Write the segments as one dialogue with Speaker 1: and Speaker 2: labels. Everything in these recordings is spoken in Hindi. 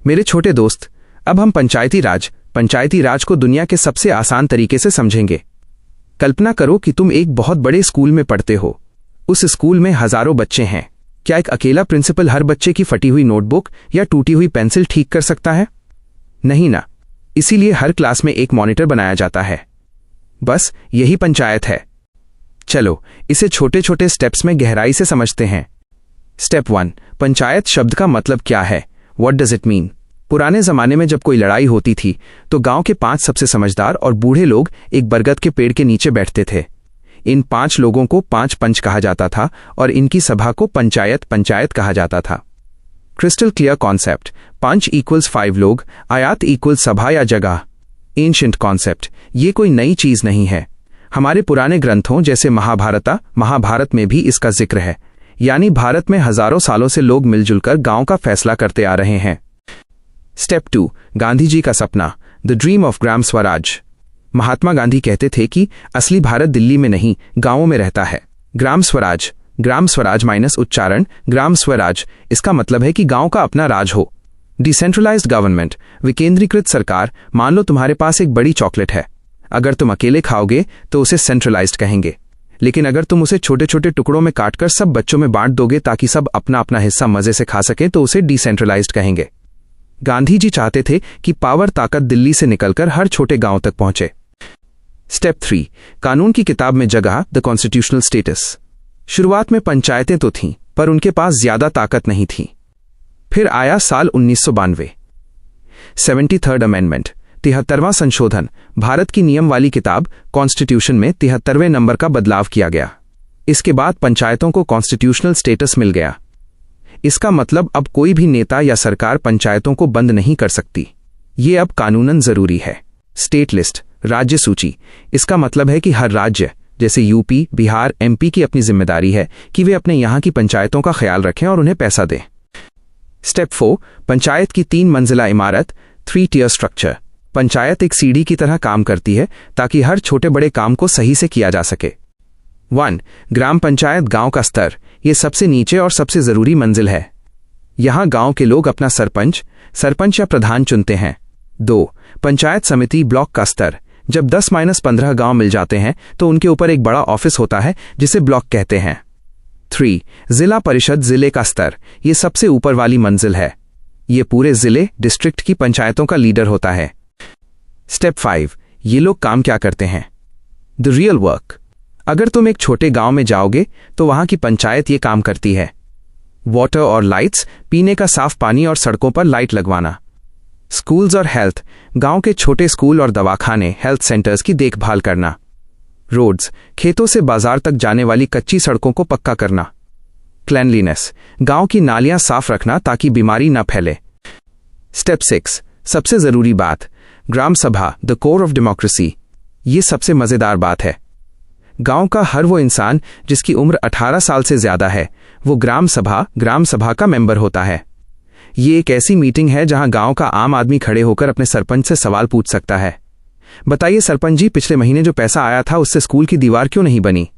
Speaker 1: मेरे छोटे दोस्त, अब हम पंचायती राज को दुनिया के सबसे आसान तरीके से समझेंगे। कल्पना करो कि तुम एक बहुत बड़े स्कूल में पढ़ते हो। उस स्कूल में हजारों बच्चे हैं। क्या एक अकेला प्रिंसिपल हर बच्चे की फटी हुई नोटबुक या टूटी हुई पेंसिल ठीक कर सकता है? नहीं ना। इसीलिए हर क्लास में एक मॉनिटर बनाया जाता है। बस यही पंचायत है। चलो इसे छोटे छोटे स्टेप्स में गहराई से समझते हैं। स्टेप 1, पंचायत शब्द का मतलब क्या है? What does it mean? पुराने जमाने में जब कोई लड़ाई होती थी तो गांव के 5 सबसे समझदार और बूढ़े लोग एक बरगद के पेड़ के नीचे बैठते थे। इन 5 लोगों को 5 पंच कहा जाता था और इनकी सभा को पंचायत कहा जाता था। Crystal clear concept. पंच इक्वल्स 5 लोग, आयात इक्वल्स सभा या जगह। Ancient concept. ये कोई नई चीज नहीं है। हमारे पुराने ग्रंथों जैसे महाभारत में भी इसका जिक्र है। यानी भारत में हजारों सालों से लोग मिलजुल कर गांव का फैसला करते आ रहे हैं। स्टेप 2, गांधी जी का सपना, the dream of Gram Swaraj. Mahatma Gandhi कहते थे कि असली भारत दिल्ली में नहीं, गांवों में रहता है। ग्राम स्वराज माइनस उच्चारण ग्राम स्वराज, इसका मतलब है कि गांव का अपना राज हो। डिसेंट्रलाइज्ड गवर्नमेंट, विकेंद्रीकृत सरकार। मान लो तुम्हारे पास एक बड़ी चॉकलेट है। अगर तुम अकेले खाओगे तो उसे सेंट्रलाइज्ड कहेंगे, लेकिन अगर तुम उसे छोटे छोटे टुकड़ों में काटकर सब बच्चों में बांट दोगे ताकि सब अपना अपना हिस्सा मजे से खा सके तो उसे डिसेंट्रलाइज्ड कहेंगे। गांधी जी चाहते थे कि पावर ताकत दिल्ली से निकलकर हर छोटे गांव तक पहुंचे। स्टेप 3, कानून की किताब में जगह, द कॉन्स्टिट्यूशनल स्टेटस। शुरुआत में पंचायतें तो थीं, पर उनके पास ज्यादा ताकत नहीं थी। फिर आया साल 1992, 73rd अमेंडमेंट, 73वां संशोधन। भारत की नियम वाली किताब कॉन्स्टिट्यूशन में 73वें नंबर का बदलाव किया गया। इसके बाद पंचायतों को कॉन्स्टिट्यूशनल स्टेटस मिल गया। इसका मतलब अब कोई भी नेता या सरकार पंचायतों को बंद नहीं कर सकती। ये अब कानूनन जरूरी है। स्टेट लिस्ट, राज्य सूची। इसका मतलब है कि हर राज्य जैसे यूपी, बिहार, एमपी की अपनी जिम्मेदारी है कि वे अपने यहाँ की पंचायतों का ख्याल रखें और उन्हें पैसा दें। स्टेप 4, पंचायत की 3 मंजिला इमारत, 3 टियर स्ट्रक्चर। पंचायत एक सीढ़ी की तरह काम करती है ताकि हर छोटे बड़े काम को सही से किया जा सके। 1, ग्राम पंचायत, गांव का स्तर। ये सबसे नीचे और सबसे जरूरी मंजिल है। यहां गांव के लोग अपना सरपंच या प्रधान चुनते हैं। 2, पंचायत समिति, ब्लॉक का स्तर। जब 10-15 गांव मिल जाते हैं तो उनके ऊपर एक बड़ा ऑफिस होता है जिसे ब्लॉक कहते हैं। 3, जिला परिषद, जिले का स्तर। ये सबसे ऊपर वाली मंजिल है। ये पूरे जिले, डिस्ट्रिक्ट की पंचायतों का लीडर होता है। स्टेप 5, ये लोग काम क्या करते हैं? The real work. अगर तुम एक छोटे गांव में जाओगे तो वहां की पंचायत ये काम करती है। वाटर और लाइट्स, पीने का साफ पानी और सड़कों पर लाइट लगवाना। स्कूल्स और हेल्थ, गांव के छोटे स्कूल और दवाखाने, हेल्थ सेंटर्स की देखभाल करना। रोड्स, खेतों से बाजार तक जाने वाली कच्ची सड़कों को पक्का करना। क्लैनलीनेस, गांव की नालियां साफ रखना ताकि बीमारी न फैले। स्टेप 6, सबसे जरूरी बात, ग्राम सभा, द कोर ऑफ डेमोक्रेसी। ये सबसे मजेदार बात है। गांव का हर वो इंसान जिसकी उम्र 18 साल से ज्यादा है, वो ग्राम सभा का मेंबर होता है। ये एक ऐसी मीटिंग है जहां गांव का आम आदमी खड़े होकर अपने सरपंच से सवाल पूछ सकता है। बताइए सरपंच जी, पिछले महीने जो पैसा आया था उससे स्कूल की दीवार क्यों नहीं बनी?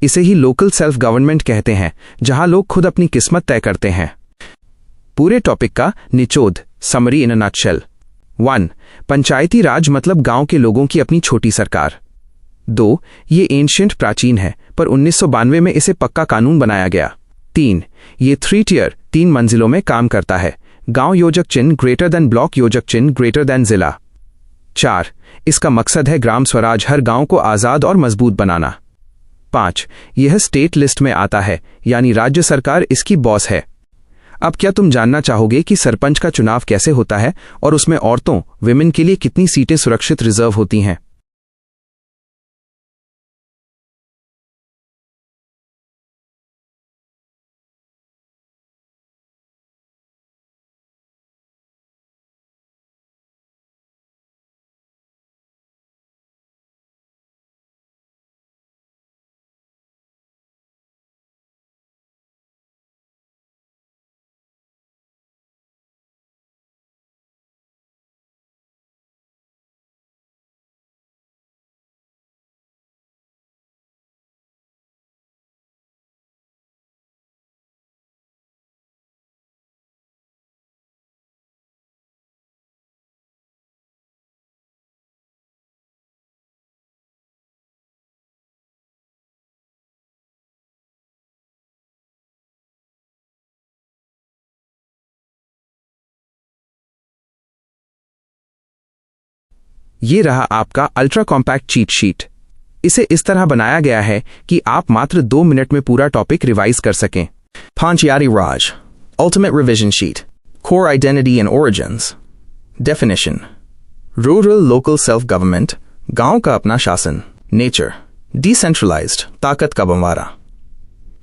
Speaker 1: इसे ही लोकल सेल्फ गवर्नमेंट कहते हैं, जहां लोग खुद अपनी किस्मत तय करते हैं। पूरे टॉपिक का निचोड़, समरी इन अ नटशेल। 1, पंचायती राज मतलब गांव के लोगों की अपनी छोटी सरकार। 2, ये एंशिएंट प्राचीन है, पर 1992 में इसे पक्का कानून बनाया गया। 3, ये 3 टियर, 3 मंजिलों में काम करता है। गांव योजक चिन्ह ग्रेटर देन ब्लॉक योजक चिन्ह ग्रेटर देन जिला। 4, इसका मकसद है ग्राम स्वराज, हर गांव को आजाद और मजबूत बनाना। 5, यह स्टेट लिस्ट में आता है, यानी राज्य सरकार इसकी बॉस है। अब क्या तुम जानना चाहोगे कि सरपंच का चुनाव कैसे होता है और उसमें औरतों, विमेन के लिए कितनी सीटें सुरक्षित रिजर्व होती हैं? ये रहा आपका अल्ट्रा कॉम्पैक्ट चीट शीट। इसे इस तरह बनाया गया है कि आप मात्र 2 मिनट में पूरा टॉपिक रिवाइज कर सकें।
Speaker 2: Panchayati Raj, Ultimate Revision Sheet. Core Identity and Origins. Definition. Rural local self-government, गांव का अपना शासन. Nature. Decentralized, ताकत का बंटवारा.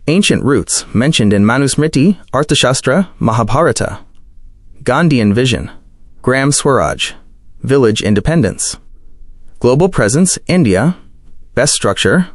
Speaker 2: Ancient roots mentioned in Manusmriti, Arthashastra, Mahabharata. Gandhian vision. Gram Swaraj. Village independence. Global presence, India. Best structure.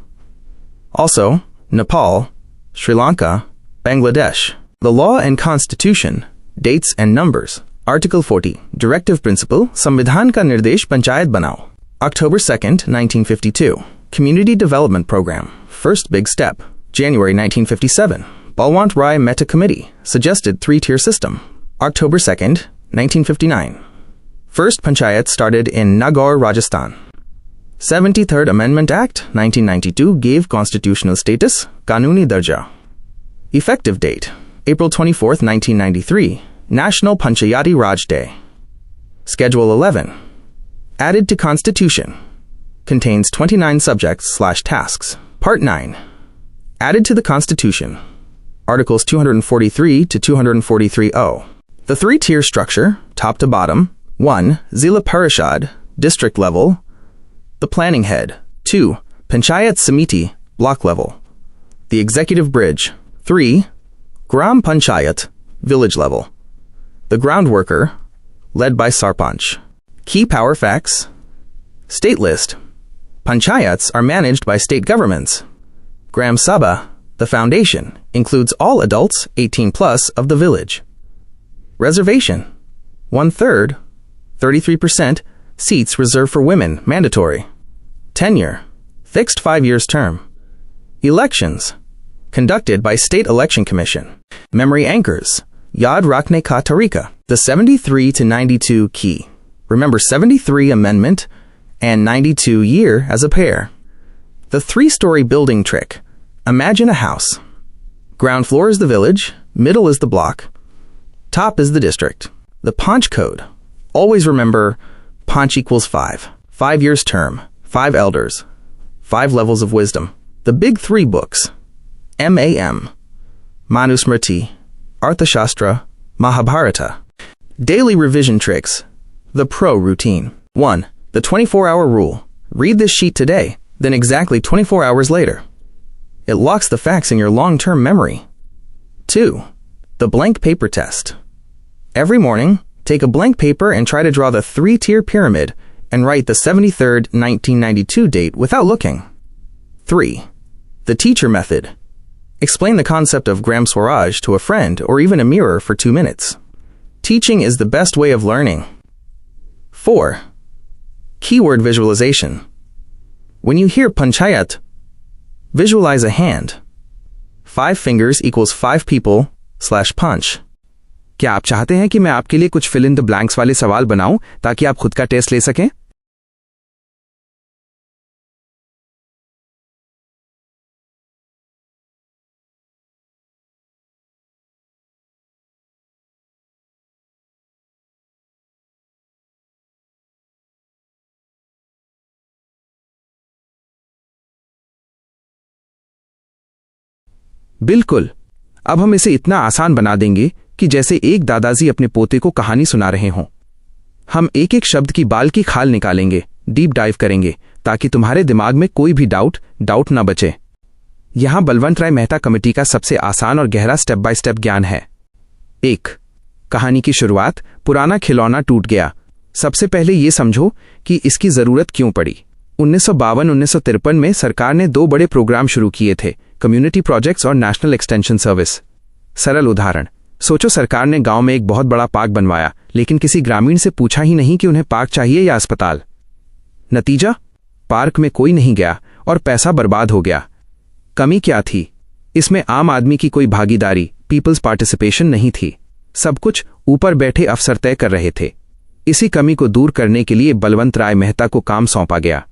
Speaker 2: Also, Nepal, Sri Lanka, Bangladesh. The law and constitution. Dates and numbers. Article 40. Directive principle. संविधान का निर्देश पंचायत बनाओ. October 2nd, 1952. Community Development Program. First big step. January 1957. Balwant Rai Mehta Committee. Suggested 3-tier system. October 2nd, 1959. First panchayat started in Nagaur, Rajasthan. 73rd Amendment Act, 1992 gave constitutional status, Kanuni Darja. Effective date, April 24th, 1993, National Panchayati Raj Day. Schedule 11. Added to Constitution. Contains 29 subjects/tasks. Part 9. Added to the Constitution. Articles 243 to 243-0. The 3-tier structure, top to bottom. 1. Zila Parishad, district level. The planning head. 2. Panchayat Samiti, block level. The executive bridge. 3. Gram Panchayat, village level. The ground worker, led by Sarpanch. Key power facts. State list. Panchayats are managed by state governments. Gram Sabha, the foundation, includes all adults 18 plus of the village. Reservation. 1/3, 33%, seats reserved for women, mandatory. Tenure. Fixed 5 years term. Elections. Conducted by State Election Commission. Memory anchors. Yad Rakhne Ka Tarika. The 73 to 92 key. Remember 73 amendment and 92 year as a pair. The 3-story building trick. Imagine a house. Ground floor is the village, middle is the block, top is the district. The Panch code. Always remember Panch equals 5. 5 years term, 5 elders, 5 levels of wisdom. The big 3 books. MAM. Manusmriti, Arthashastra, Mahabharata. Daily revision tricks. The pro routine. 1. The 24-hour rule. Read this sheet today, then exactly 24 hours later. It locks the facts in your long-term memory. 2. The blank paper test. Every morning, take a blank paper and try to draw the 3-tier pyramid and write the 73rd, 1992 date without looking. 3. The teacher method. Explain the concept of Gram Swaraj to a friend or even a mirror for 2 minutes. Teaching is the best way of learning. 4. Keyword visualization. When you hear panchayat, visualize a hand. 5 fingers equals 5 people/punch.
Speaker 1: क्या आप चाहते हैं कि मैं आपके लिए कुछ फिल इन द ब्लैंक्स वाले सवाल बनाऊं ताकि आप खुद का टेस्ट ले सकें? बिल्कुल। अब हम इसे इतना आसान बना देंगे कि जैसे एक दादाजी अपने पोते को कहानी सुना रहे हों। हम एक एक शब्द की बाल की खाल निकालेंगे, डीप डाइव करेंगे, ताकि तुम्हारे दिमाग में कोई भी डाउट ना बचे। यहां बलवंत राय मेहता कमेटी का सबसे आसान और गहरा स्टेप बाय स्टेप ज्ञान है। 1. कहानी की शुरुआत। पुराना खिलौना टूट गया। सबसे पहले ये समझो कि इसकी जरूरत क्यों पड़ी। 1952-1953 में सरकार ने 2 बड़े प्रोग्राम शुरू किए थे, कम्युनिटी प्रोजेक्ट्स और नेशनल एक्सटेंशन सर्विस। सरल उदाहरण, सोचो सरकार ने गांव में एक बहुत बड़ा पार्क बनवाया, लेकिन किसी ग्रामीण से पूछा ही नहीं कि उन्हें पार्क चाहिए या अस्पताल। नतीजा, पार्क में कोई नहीं गया और पैसा बर्बाद हो गया। कमी क्या थी? इसमें आम आदमी की कोई भागीदारी, पीपल्स पार्टिसिपेशन नहीं थी। सब कुछ ऊपर बैठे अफसर तय कर रहे थे। इसी कमी को दूर करने के लिए बलवंत राय मेहता को काम सौंपा गया।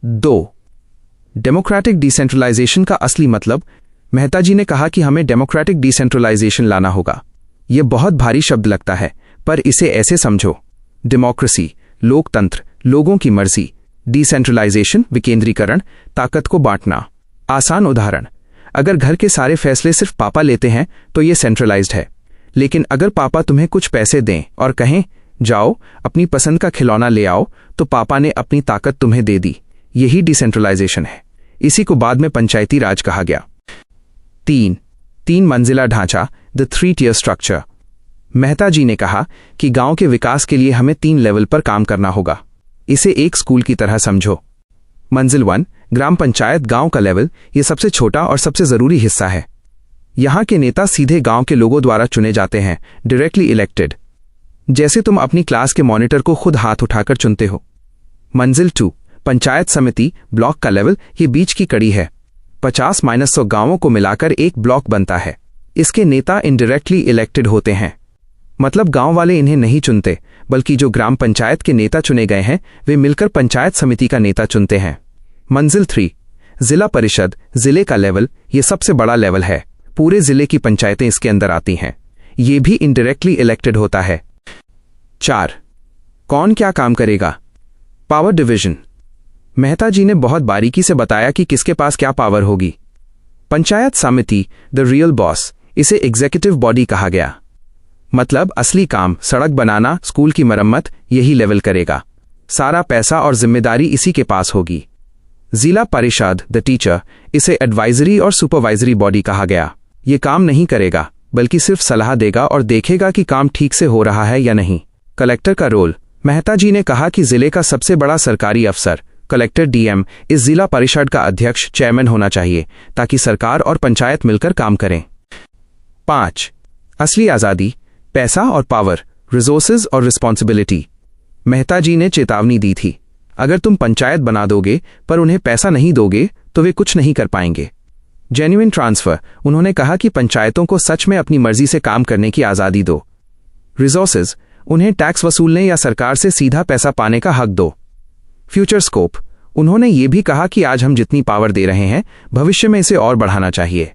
Speaker 1: 2. डेमोक्रेटिक डिसेंट्रलाइजेशन का असली मतलब। मेहता जी ने कहा कि हमें डेमोक्रेटिक डिसेंट्रलाइजेशन लाना होगा। यह बहुत भारी शब्द लगता है, पर इसे ऐसे समझो। डेमोक्रेसी, लोकतंत्र, लोगों की मर्जी, डिसेंट्रलाइजेशन, विकेंद्रीकरण, ताकत को बांटना। आसान उदाहरण, अगर घर के सारे फैसले सिर्फ पापा लेते हैं तो ये सेंट्रलाइज्ड है। लेकिन अगर पापा तुम्हें कुछ पैसे दें और कहें जाओ अपनी पसंद का खिलौना ले आओ, तो पापा ने अपनी ताकत तुम्हें दे दी। यही डिसेंट्रलाइजेशन है। इसी को बाद में पंचायती राज कहा गया। 3 मंजिला ढांचा, द 3-tier स्ट्रक्चर। मेहता जी ने कहा कि गांव के विकास के लिए हमें 3 लेवल पर काम करना होगा। इसे एक स्कूल की तरह समझो। मंजिल 1, ग्राम पंचायत, गांव का लेवल। यह सबसे छोटा और सबसे जरूरी हिस्सा है। यहां के नेता सीधे गांव के लोगों द्वारा चुने जाते हैं, डायरेक्टली इलेक्टेड, जैसे तुम अपनी क्लास के मॉनिटर को खुद हाथ उठाकर चुनते हो। मंजिल 2, पंचायत समिति, ब्लॉक का लेवल। ये बीच की कड़ी है। 50-100 गांवों को मिलाकर एक ब्लॉक बनता है। इसके नेता इनडायरेक्टली इलेक्टेड होते हैं, मतलब गांव वाले इन्हें नहीं चुनते, बल्कि जो ग्राम पंचायत के नेता चुने गए हैं वे मिलकर पंचायत समिति का नेता चुनते हैं। मंजिल 3, जिला परिषद, जिले का लेवल। ये सबसे बड़ा लेवल है। पूरे जिले की पंचायतें इसके अंदर आती हैं। ये भी इनडायरेक्टली इलेक्टेड होता है। 4, कौन क्या काम करेगा? Power division. मेहता जी ने बहुत बारीकी से बताया कि किसके पास क्या पावर होगी। पंचायत समिति, द रियल बॉस, इसे एग्जीक्यूटिव बॉडी कहा गया। मतलब असली काम, सड़क बनाना, स्कूल की मरम्मत, यही लेवल करेगा। सारा पैसा और जिम्मेदारी इसी के पास होगी। जिला परिषद, द टीचर, इसे एडवाइजरी और सुपरवाइजरी बॉडी कहा गया। ये काम नहीं करेगा, बल्कि सिर्फ सलाह देगा और देखेगा कि काम ठीक से हो रहा है या नहीं। कलेक्टर का रोल। मेहता जी ने कहा कि जिले का सबसे बड़ा सरकारी अफसर, कलेक्टर डीएम, इस जिला परिषद का अध्यक्ष, चेयरमैन होना चाहिए, ताकि सरकार और पंचायत मिलकर काम करें। 5, असली आजादी, पैसा और पावर, रिसोर्सेज और रिस्पॉन्सिबिलिटी। मेहता जी ने चेतावनी दी थी, अगर तुम पंचायत बना दोगे पर उन्हें पैसा नहीं दोगे तो वे कुछ नहीं कर पाएंगे। Genuine transfer. उन्होंने कहा कि पंचायतों को सच में अपनी मर्जी से काम करने की आजादी दो। रिसोर्सेज, उन्हें टैक्स वसूलने या सरकार से सीधा पैसा पाने का हक दो। फ्यूचर स्कोप, उन्होंने ये भी कहा कि आज हम जितनी पावर दे रहे हैं भविष्य में इसे और बढ़ाना चाहिए।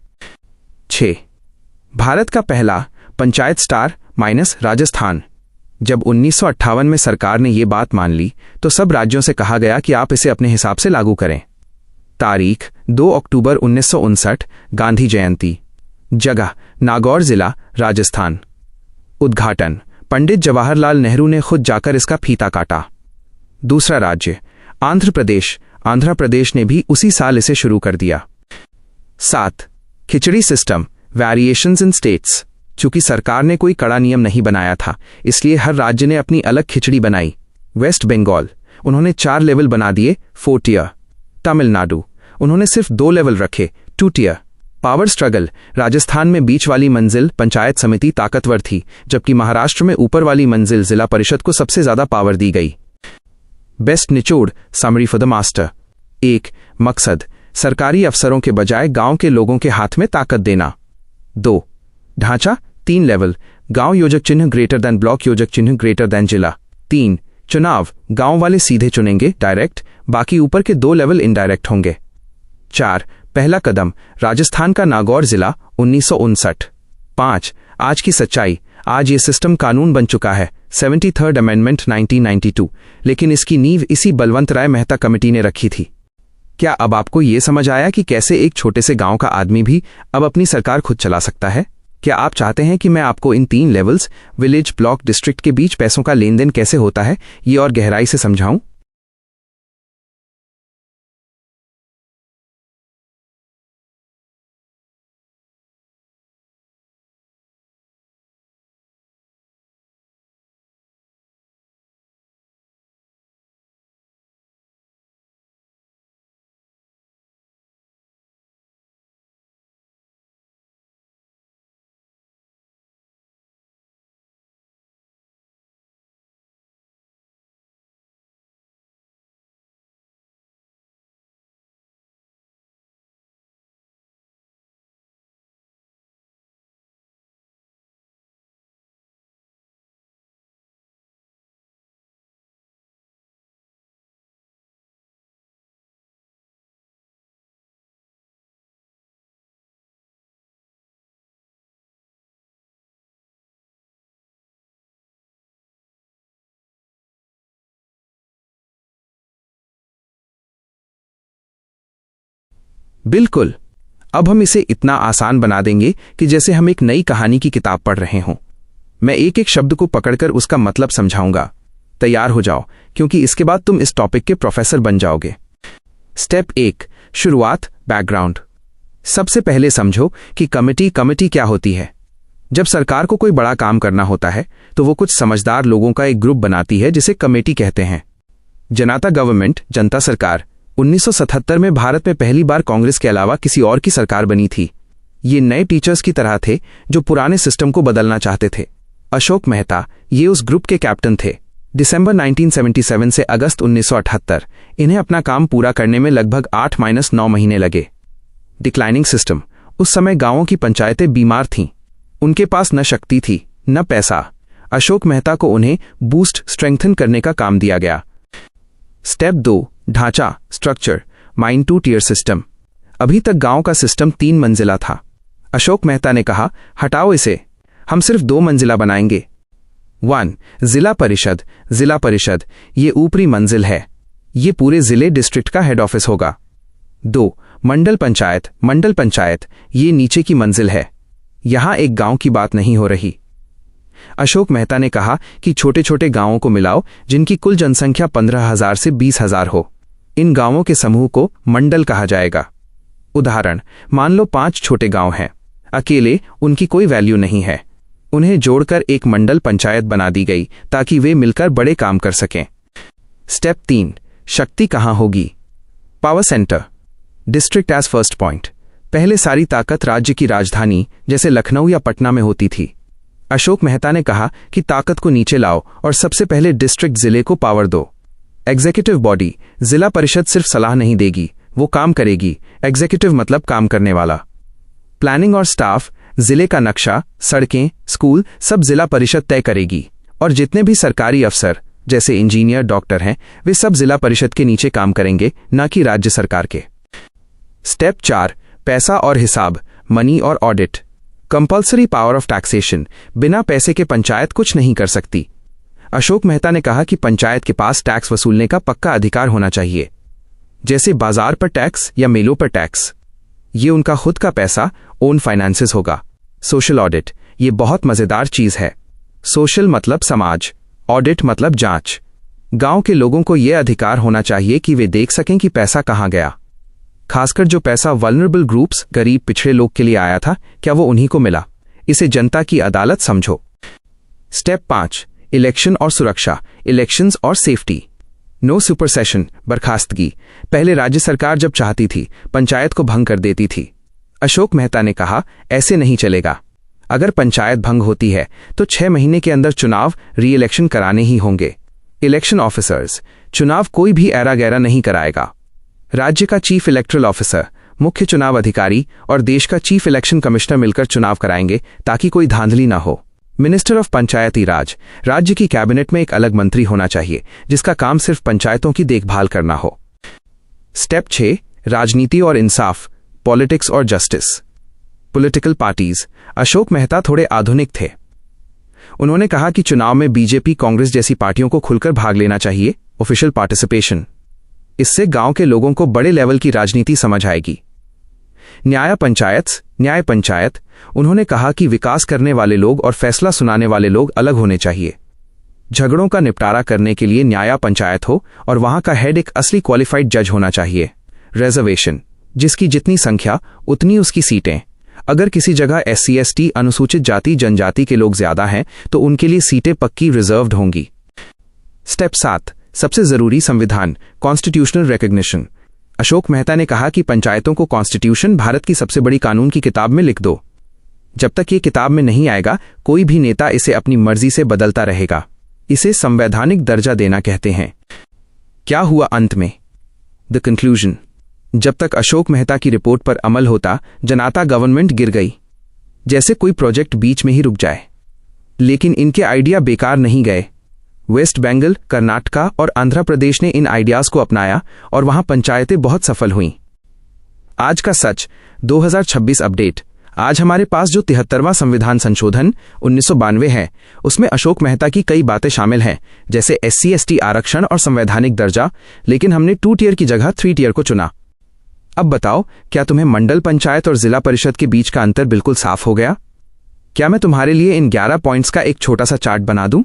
Speaker 1: 6, भारत का पहला पंचायत स्टार माइनस राजस्थान। जब 1958 में सरकार ने ये बात मान ली तो सब राज्यों से कहा गया कि आप इसे अपने हिसाब से लागू करें। तारीख 2 अक्टूबर 1959, गांधी जयंती। जगह नागौर जिला, राजस्थान। उद्घाटन पंडित जवाहरलाल नेहरू ने खुद जाकर इसका फीता काटा। दूसरा राज्य आंध्र प्रदेश। आंध्र प्रदेश ने भी उसी साल इसे शुरू कर दिया। 7, खिचड़ी सिस्टम, वेरिएशंस इन स्टेट्स। चूंकि सरकार ने कोई कड़ा नियम नहीं बनाया था, इसलिए हर राज्य ने अपनी अलग खिचड़ी बनाई। वेस्ट बंगाल, उन्होंने 4 लेवल बना दिए, 4 tier। तमिलनाडु, उन्होंने सिर्फ 2 लेवल रखे, 2 tier। पावर स्ट्रगल, राजस्थान में बीच वाली मंजिल पंचायत समिति ताकतवर थी, जबकि महाराष्ट्र में ऊपर वाली मंजिल जिला परिषद को सबसे ज्यादा पावर दी गई। बेस्ट निचोड़, समरी फॉर द मास्टर। 1, मकसद, सरकारी अफसरों के बजाय गांव के लोगों के हाथ में ताकत देना। 2, ढांचा, 3 लेवल, गांव योजक चिन्ह ग्रेटर देन ब्लॉक योजक चिन्ह ग्रेटर देन जिला। 3, चुनाव, गांव वाले सीधे चुनेंगे, डायरेक्ट, बाकी ऊपर के 2 लेवल इनडायरेक्ट होंगे। 4, पहला कदम, राजस्थान का नागौर जिला, 1959। 5, आज की सच्चाई, आज ये सिस्टम कानून बन चुका है, 73rd अमेंडमेंट 1992, लेकिन इसकी नींव इसी बलवंत राय मेहता कमेटी ने रखी थी। क्या अब आपको ये समझ आया कि कैसे एक छोटे से गांव का आदमी भी अब अपनी सरकार खुद चला सकता है? क्या आप चाहते हैं कि मैं आपको इन 3 लेवल्स, विलेज, ब्लॉक, डिस्ट्रिक्ट के बीच पैसों का लेन देन कैसे होता है ये और गहराई से समझाऊं? बिल्कुल। अब हम इसे इतना आसान बना देंगे कि जैसे हम एक नई कहानी की किताब पढ़ रहे हों। मैं एक एक शब्द को पकड़कर उसका मतलब समझाऊंगा। तैयार हो जाओ, क्योंकि इसके बाद तुम इस टॉपिक के प्रोफेसर बन जाओगे। स्टेप 1, शुरुआत, बैकग्राउंड। सबसे पहले समझो कि कमेटी क्या होती है। जब सरकार को कोई बड़ा काम करना होता है तो वो कुछ समझदार लोगों का एक ग्रुप बनाती है जिसे कमेटी कहते हैं। जनता गवर्नमेंट, जनता सरकार 1977 में भारत में पहली बार कांग्रेस के अलावा किसी और की सरकार बनी थी। ये नए टीचर्स की तरह थे जो पुराने सिस्टम को बदलना चाहते थे। अशोक मेहता ये उस ग्रुप के कैप्टन थे। दिसंबर 1977 से अगस्त 1978 इन्हें अपना काम पूरा करने में लगभग 8-9 महीने लगे। Declining system. उस समय गांवों की पंचायतें बीमार थीं। उनके पास न शक्ति थी न पैसा। अशोक मेहता को उन्हें बूस्ट, स्ट्रेंथन करने का काम दिया गया। स्टेप 2, ढांचा, स्ट्रक्चर, माइन 2 टियर सिस्टम। अभी तक गांव का सिस्टम 3 मंजिला था। अशोक मेहता ने कहा, हटाओ इसे, हम सिर्फ 2 मंजिला बनाएंगे। 1, जिला परिषद ये ऊपरी मंजिल है। ये पूरे जिले डिस्ट्रिक्ट का हेड ऑफिस होगा। 2, मंडल पंचायत ये नीचे की मंजिल है। यहां एक गांव की बात नहीं हो रही। अशोक मेहता ने कहा कि छोटे छोटे गांवों को मिलाओ जिनकी कुल जनसंख्या 15,000 से 20,000 हो। इन गांवों के समूह को मंडल कहा जाएगा। उदाहरण, मान लो 5 छोटे गांव हैं। अकेले उनकी कोई वैल्यू नहीं है। उन्हें जोड़कर एक मंडल पंचायत बना दी गई ताकि वे मिलकर बड़े काम कर सकें। स्टेप 3, शक्ति कहां होगी? Power centre, district as first point. पहले सारी ताकत राज्य की राजधानी जैसे लखनऊ या पटना में होती थी। अशोक मेहता ने कहा कि ताकत को नीचे लाओ और सबसे पहले डिस्ट्रिक्ट जिले को पावर दो। एग्जीक्यूटिव बॉडी, जिला परिषद सिर्फ सलाह नहीं देगी, वो काम करेगी। एग्जीक्यूटिव मतलब काम करने वाला। प्लानिंग और स्टाफ, जिले का नक्शा, सड़कें, स्कूल सब जिला परिषद तय करेगी। और जितने भी सरकारी अफसर जैसे इंजीनियर, डॉक्टर हैं, वे सब जिला परिषद के नीचे काम करेंगे, न कि राज्य सरकार के। स्टेप 4, पैसा और हिसाब, मनी और audit. Compulsory power of taxation, बिना पैसे के पंचायत कुछ नहीं कर सकती। अशोक मेहता ने कहा कि पंचायत के पास टैक्स वसूलने का पक्का अधिकार होना चाहिए, जैसे बाजार पर टैक्स या मेलों पर टैक्स। ये उनका खुद का पैसा, ओन फाइनेंसेस होगा। सोशल ऑडिट, ये बहुत मजेदार चीज है। सोशल मतलब समाज, ऑडिट मतलब जांच। गांव के लोगों को यह अधिकार होना चाहिए कि वे देख सकें कि पैसा कहां गया, खासकर जो पैसा वल्नरेबल ग्रुप्स, गरीब पिछड़े लोग के लिए आया था, क्या वो उन्हीं को मिला? इसे जनता की अदालत समझो। स्टेप 5, इलेक्शन और सुरक्षा, इलेक्शंस और सेफ्टी। नो सुपरसेशन, बर्खास्तगी। पहले राज्य सरकार जब चाहती थी पंचायत को भंग कर देती थी। अशोक मेहता ने कहा, ऐसे नहीं चलेगा। अगर पंचायत भंग होती है तो 6 महीने के अंदर चुनाव, री इलेक्शन कराने ही होंगे। इलेक्शन ऑफिसर्स, चुनाव कोई भी ऐरा गैरा नहीं कराएगा। राज्य का चीफ इलेक्टरल ऑफिसर, मुख्य चुनाव अधिकारी और देश का चीफ इलेक्शन कमिश्नर मिलकर चुनाव कराएंगे ताकि कोई धांधली ना हो। मिनिस्टर ऑफ पंचायती राज, राज्य की कैबिनेट में एक अलग मंत्री होना चाहिए जिसका काम सिर्फ पंचायतों की देखभाल करना हो। स्टेप 6, राजनीति और इंसाफ, पॉलिटिक्स और justice. Political parties, Ashok Mehta थोड़े आधुनिक थे। उन्होंने कहा कि चुनाव में बीजेपी, कांग्रेस जैसी पार्टियों को खुलकर भाग लेना चाहिए, ऑफिशियल पार्टिसिपेशन। इससे गांव के लोगों को बड़े लेवल की राजनीति समझ आएगी। न्याय पंचायत, उन्होंने कहा कि विकास करने वाले लोग और फैसला सुनाने वाले लोग अलग होने चाहिए। झगड़ों का निपटारा करने के लिए न्याय पंचायत हो और वहां का हेड एक असली क्वालिफाइड जज होना चाहिए। रिजर्वेशन, जिसकी जितनी संख्या उतनी उसकी सीटें। अगर किसी जगह SC ST, अनुसूचित जाति जनजाति के लोग ज्यादा हैं तो उनके लिए सीटें पक्की रिजर्व्ड होंगी। स्टेप 7, सबसे जरूरी, संविधान, कॉन्स्टिट्यूशनल रिकॉग्निशन। अशोक मेहता ने कहा कि पंचायतों को कॉन्स्टिट्यूशन, भारत की सबसे बड़ी कानून की किताब में लिख दो। जब तक ये किताब में नहीं आएगा कोई भी नेता इसे अपनी मर्जी से बदलता रहेगा। इसे संवैधानिक दर्जा देना कहते हैं। क्या हुआ अंत में? द कंक्लूजन, जब तक अशोक मेहता की रिपोर्ट पर अमल होता, जनता गवर्नमेंट गिर गई, जैसे कोई प्रोजेक्ट बीच में ही रुक जाए। लेकिन इनके आइडिया बेकार नहीं गए। वेस्ट बंगाल, कर्नाटका और आंध्र प्रदेश ने इन आइडियाज को अपनाया और वहां पंचायतें बहुत सफल हुईं। आज का सच, 2026 अपडेट। आज हमारे पास जो 73वां संविधान संशोधन 1992 है, उसमें अशोक मेहता की कई बातें शामिल हैं, जैसे SC ST आरक्षण और संवैधानिक दर्जा, लेकिन हमने 2 टियर की जगह 3 टियर को चुना। अब बताओ, क्या तुम्हें मंडल पंचायत और जिला परिषद के बीच का अंतर बिल्कुल साफ हो गया? क्या मैं तुम्हारे लिए इन 11 पॉइंट्स का एक छोटा सा चार्ट बना दूं?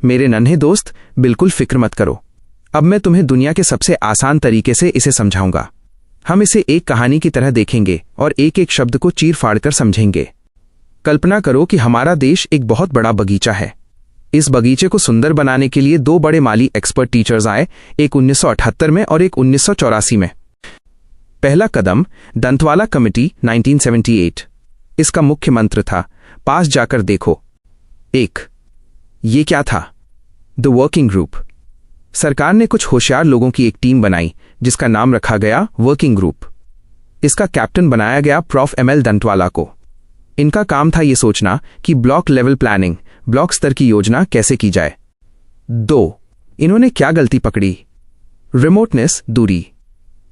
Speaker 1: मेरे नन्हे दोस्त, बिल्कुल फिक्र मत करो। अब मैं तुम्हें दुनिया के सबसे आसान तरीके से इसे समझाऊंगा। हम इसे एक कहानी की तरह देखेंगे और एक एक शब्द को चीर फाड़ कर समझेंगे। कल्पना करो कि हमारा देश एक बहुत बड़ा बगीचा है। इस बगीचे को सुंदर बनाने के लिए 2 बड़े माली एक्सपर्ट टीचर्स आए, एक 1978 में और एक 1984 में। पहला कदम, दंतवाला कमेटी, 1978। इसका मुख्य मंत्र था, पास जाकर देखो। 1। ये क्या था? The working group. सरकार ने कुछ होशियार लोगों की एक टीम बनाई जिसका नाम रखा गया वर्किंग ग्रुप। इसका कैप्टन बनाया गया प्रोफ ML दंतवाला को। इनका काम था ये सोचना कि ब्लॉक लेवल प्लानिंग, ब्लॉक स्तर की योजना कैसे की जाए। 2। इन्होंने क्या गलती पकड़ी? रिमोटनेस, दूरी।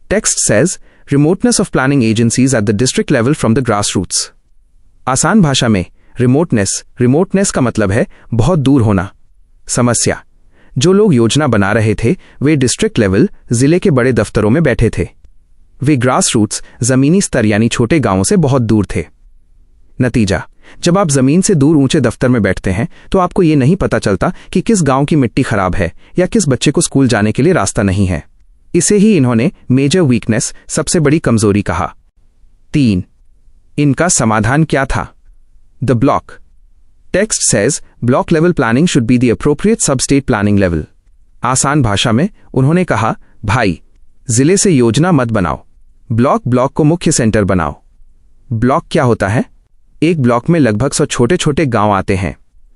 Speaker 1: Text says remoteness of planning agencies at the district level from the grass roots. आसान भाषा में रिमोटनेस का मतलब है बहुत दूर होना। समस्या, जो लोग योजना बना रहे थे वे डिस्ट्रिक्ट लेवल, जिले के बड़े दफ्तरों में बैठे थे। वे ग्रास रूट्स, जमीनी स्तर यानी छोटे गांवों से बहुत दूर थे। नतीजा, जब आप जमीन से दूर ऊंचे दफ्तर में बैठते हैं तो आपको ये नहीं पता चलता कि किस गांव की मिट्टी खराब है या किस बच्चे को स्कूल जाने के लिए रास्ता नहीं है। इसे ही इन्होंने मेजर वीकनेस, सबसे बड़ी कमजोरी कहा। 3। इनका समाधान क्या था? The block. Text says block level planning should be the appropriate सब स्टेट प्लानिंग लेवल। आसान भाषा में उन्होंने कहा, भाई, जिले से योजना मत बनाओ, ब्लॉक को मुख्य सेंटर बनाओ। ब्लॉक क्या होता है? एक ब्लॉक में लगभग 100 छोटे छोटे गांव आते हैं।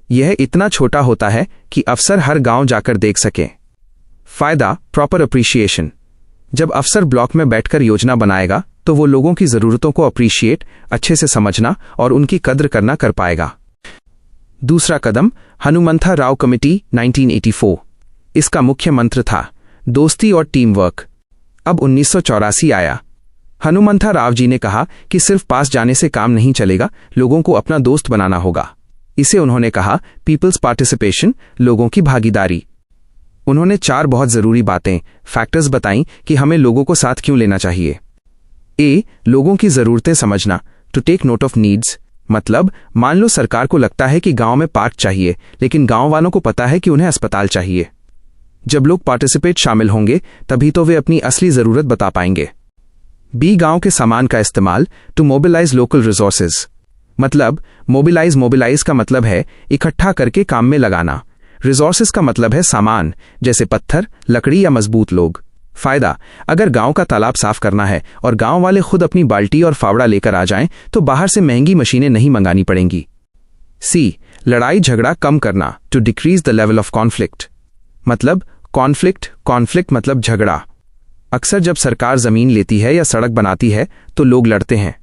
Speaker 1: यह इतना छोटा होता है कि अफसर हर गांव जाकर देख सकें। फायदा, प्रॉपर अप्रिशिएशन। जब अफसर ब्लॉक में बैठकर योजना बनाएगा तो वो लोगों की जरूरतों को अप्रिशिएट, अच्छे से समझना और उनकी कद्र करना कर पाएगा। दूसरा कदम, हनुमंथा राव कमेटी, 1984। इसका मुख्य मंत्र था दोस्ती और टीम वर्क। अब 1984 आया। हनुमंथा राव जी ने कहा कि सिर्फ पास जाने से काम नहीं चलेगा, लोगों को अपना दोस्त बनाना होगा। इसे उन्होंने कहा पीपल्स पार्टिसिपेशन, लोगों की भागीदारी। उन्होंने 4 बहुत जरूरी बातें, फैक्टर्स बताई कि हमें लोगों को साथ क्यों लेना चाहिए। ए, लोगों की जरूरतें समझना, to take note of needs. मतलब, मान लो सरकार को लगता है कि गांव में पार्क चाहिए, लेकिन गांव वालों को पता है कि उन्हें अस्पताल चाहिए। जब लोग पार्टिसिपेट शामिल होंगे तभी तो वे अपनी असली जरूरत बता पाएंगे। बी, गांव के सामान का इस्तेमाल, टू मोबिलाइज लोकल रिसोर्सेज। मतलब, मोबिलाइज का मतलब है इकट्ठा करके काम में लगाना। रिसोर्सेज का मतलब है सामान, जैसे पत्थर, लकड़ी या मजबूत लोग। फायदा, अगर गांव का तालाब साफ करना है और गांव वाले खुद अपनी बाल्टी और फावड़ा लेकर आ जाएं तो बाहर से महंगी मशीनें नहीं मंगानी पड़ेंगी। सी, लड़ाई झगड़ा कम करना, to decrease the level of conflict. मतलब, कॉन्फ्लिक्ट मतलब झगड़ा। अक्सर जब सरकार जमीन लेती है या सड़क बनाती है तो लोग लड़ते हैं।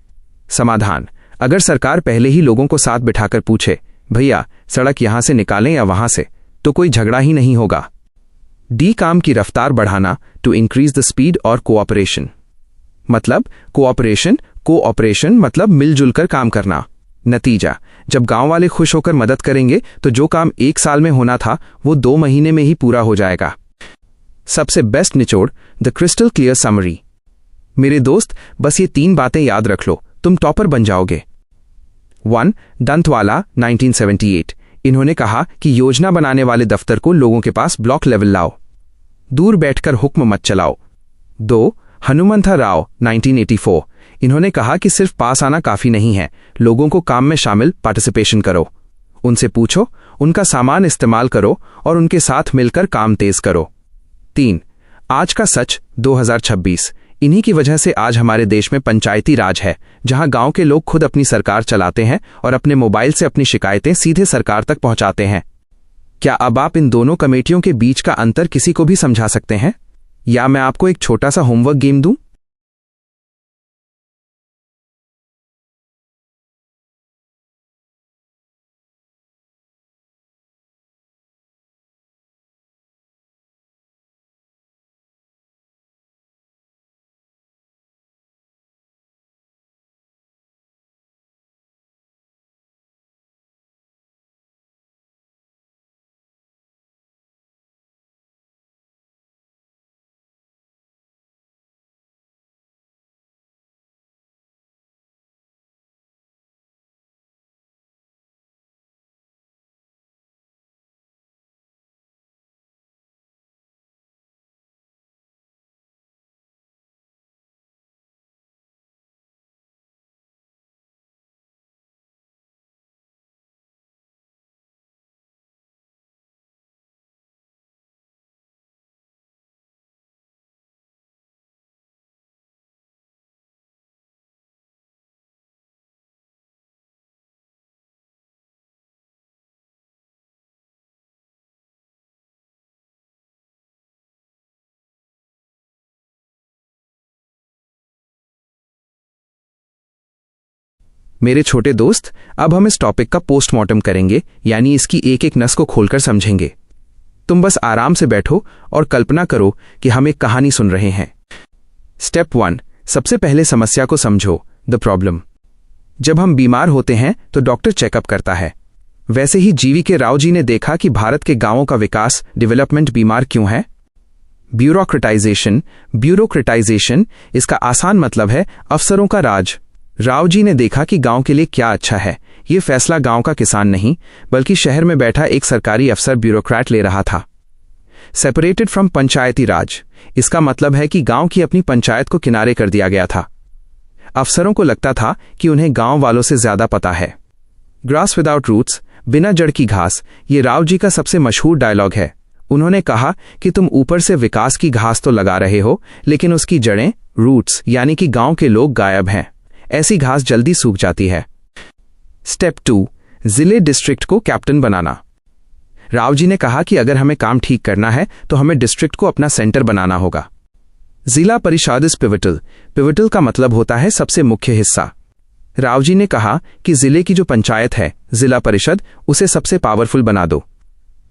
Speaker 1: समाधान, अगर सरकार पहले ही लोगों को साथ बिठाकर पूछे, भैया सड़क यहां से निकालें या वहां से, तो कोई झगड़ा ही नहीं होगा। डी, काम की रफ्तार बढ़ाना, टू इंक्रीज द स्पीड और कोऑपरेशन। मतलब, कोऑपरेशन मतलब मिलजुल कर काम करना। नतीजा, जब गांव वाले खुश होकर मदद करेंगे तो जो काम 1 साल में होना था वो 2 महीने में ही पूरा हो जाएगा। सबसे बेस्ट निचोड़, द क्रिस्टल क्लियर समरी। मेरे दोस्त, बस ये 3 बातें याद रख लो, तुम टॉपर बन जाओगे। 1, दंतवाला, 1978। इन्होंने कहा कि योजना बनाने वाले दफ्तर को लोगों के पास ब्लॉक लेवल लाओ, दूर बैठकर हुक्म मत चलाओ। 2, हनुमंथा राव, 1984। इन्होंने कहा कि सिर्फ पास आना काफी नहीं है, लोगों को काम में शामिल पार्टिसिपेशन करो, उनसे पूछो, उनका सामान इस्तेमाल करो और उनके साथ मिलकर काम तेज करो। 3. आज का सच 2026। इन्हीं की वजह से आज हमारे देश में पंचायती राज है, जहां गांव के लोग खुद अपनी सरकार चलाते हैं और अपने मोबाइल से अपनी शिकायतें सीधे सरकार तक पहुंचाते हैं। क्या अब आप इन दोनों कमेटियों के बीच का अंतर किसी को भी समझा सकते हैं, या मैं आपको एक छोटा सा होमवर्क गेम दूं? मेरे छोटे दोस्त, अब हम इस टॉपिक का पोस्टमार्टम करेंगे, यानी इसकी एक एक नस को खोलकर समझेंगे। तुम बस आराम से बैठो और कल्पना करो कि हम एक कहानी सुन रहे हैं। स्टेप 1, सबसे पहले समस्या को समझो, द प्रॉब्लम। जब हम बीमार होते हैं तो डॉक्टर चेकअप करता है। वैसे ही जीवी के राव जी ने देखा कि भारत के गांवों का विकास, डेवलपमेंट बीमार क्यों है। ब्यूरोक्रेटाइजेशन, इसका आसान मतलब है अफसरों का राज। राव जी ने देखा कि गांव के लिए क्या अच्छा है। ये फैसला गांव का किसान नहीं, बल्कि शहर में बैठा एक सरकारी अफसर ब्यूरोक्रेट ले रहा था। सेपरेटेड फ्रॉम पंचायती राज, इसका मतलब है कि गांव की अपनी पंचायत को किनारे कर दिया गया था। अफसरों को लगता था कि उन्हें गांव वालों से ज्यादा पता है। ग्रास विदाउट रूट्स, बिना जड़ की घास, ये राव जी का सबसे मशहूर डायलॉग है। उन्होंने कहा कि तुम ऊपर से विकास की घास तो लगा रहे हो, लेकिन उसकी जड़ें, रूट्स, यानी कि गांव के लोग गायब हैं। ऐसी घास जल्दी सूख जाती है। स्टेप 2, जिले डिस्ट्रिक्ट को कैप्टन बनाना। राव जी ने कहा कि अगर हमें काम ठीक करना है तो हमें डिस्ट्रिक्ट को अपना सेंटर बनाना होगा। जिला परिषद इज पिवटल। पिवटल का मतलब होता है सबसे मुख्य हिस्सा। राव जी ने कहा कि जिले की जो पंचायत है, जिला परिषद, उसे सबसे पावरफुल बना दो।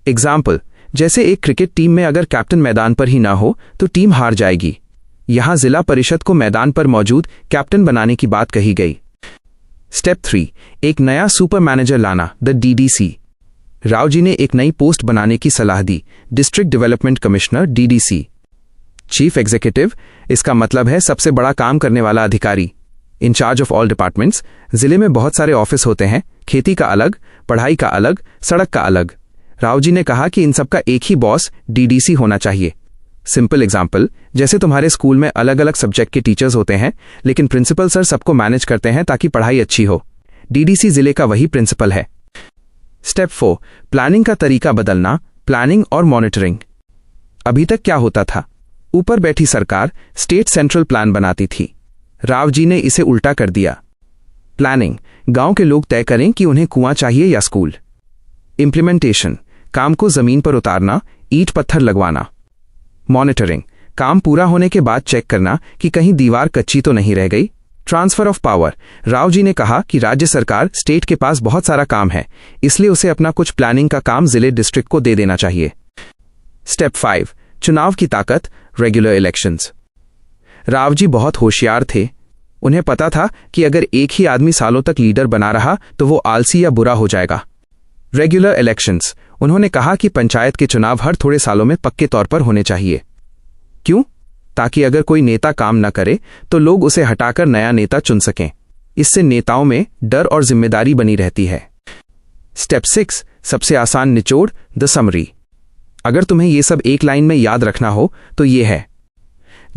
Speaker 1: एग्जाम्पल, जैसे एक क्रिकेट टीम में अगर कैप्टन मैदान पर ही ना हो तो टीम हार जाएगी। यहां जिला परिषद को मैदान पर मौजूद कैप्टन बनाने की बात कही गई। स्टेप 3, एक नया सुपर मैनेजर लाना, द डीडीसी। राव जी ने एक नई पोस्ट बनाने की सलाह दी, district development commissioner, DDC. Chief executive, इसका मतलब है सबसे बड़ा काम करने वाला अधिकारी, इंचार्ज ऑफ ऑल डिपार्टमेंट्स। जिले में बहुत सारे ऑफिस होते हैं, खेती का अलग, पढ़ाई का अलग, सड़क का अलग। राव जी ने कहा कि इन सबका एक ही बॉस, डीडीसी, होना चाहिए। सिंपल एग्जाम्पल, जैसे तुम्हारे स्कूल में अलग अलग सब्जेक्ट के टीचर्स होते हैं, लेकिन प्रिंसिपल सर सबको मैनेज करते हैं ताकि पढ़ाई अच्छी हो। डीडीसी जिले का वही प्रिंसिपल है। स्टेप 4, प्लानिंग का तरीका बदलना, प्लानिंग और मॉनिटरिंग। अभी तक क्या होता था, ऊपर बैठी सरकार स्टेट सेंट्रल प्लान बनाती थी। राव जी ने इसे उल्टा कर दिया। प्लानिंग, गांव के लोग तय करें कि उन्हें कुआं चाहिए या स्कूल। इम्प्लीमेंटेशन, काम को जमीन पर उतारना, ईंट पत्थर लगवाना। मॉनिटरिंग, काम पूरा होने के बाद चेक करना कि कहीं दीवार कच्ची तो नहीं रह गई। Transfer of power, Rao ji ने कहा कि राज्य सरकार, स्टेट के पास बहुत सारा काम है, इसलिए उसे अपना कुछ प्लानिंग का काम जिले डिस्ट्रिक्ट को दे देना चाहिए। स्टेप 5, चुनाव की ताकत, रेगुलर इलेक्शंस। राव जी बहुत होशियार थे। उन्हें पता था कि अगर एक ही आदमी सालों तक लीडर बना रहा तो वो आलसी या बुरा हो जाएगा। रेगुलर इलेक्शंस, उन्होंने कहा कि पंचायत के चुनाव हर थोड़े सालों में पक्के तौर पर होने चाहिए। क्यों? ताकि अगर कोई नेता काम न करे तो लोग उसे हटाकर नया नेता चुन सकें। इससे नेताओं में डर और जिम्मेदारी बनी रहती है। स्टेप 6, सबसे आसान निचोड़, द समरी। अगर तुम्हें ये सब एक लाइन में याद रखना हो तो ये है।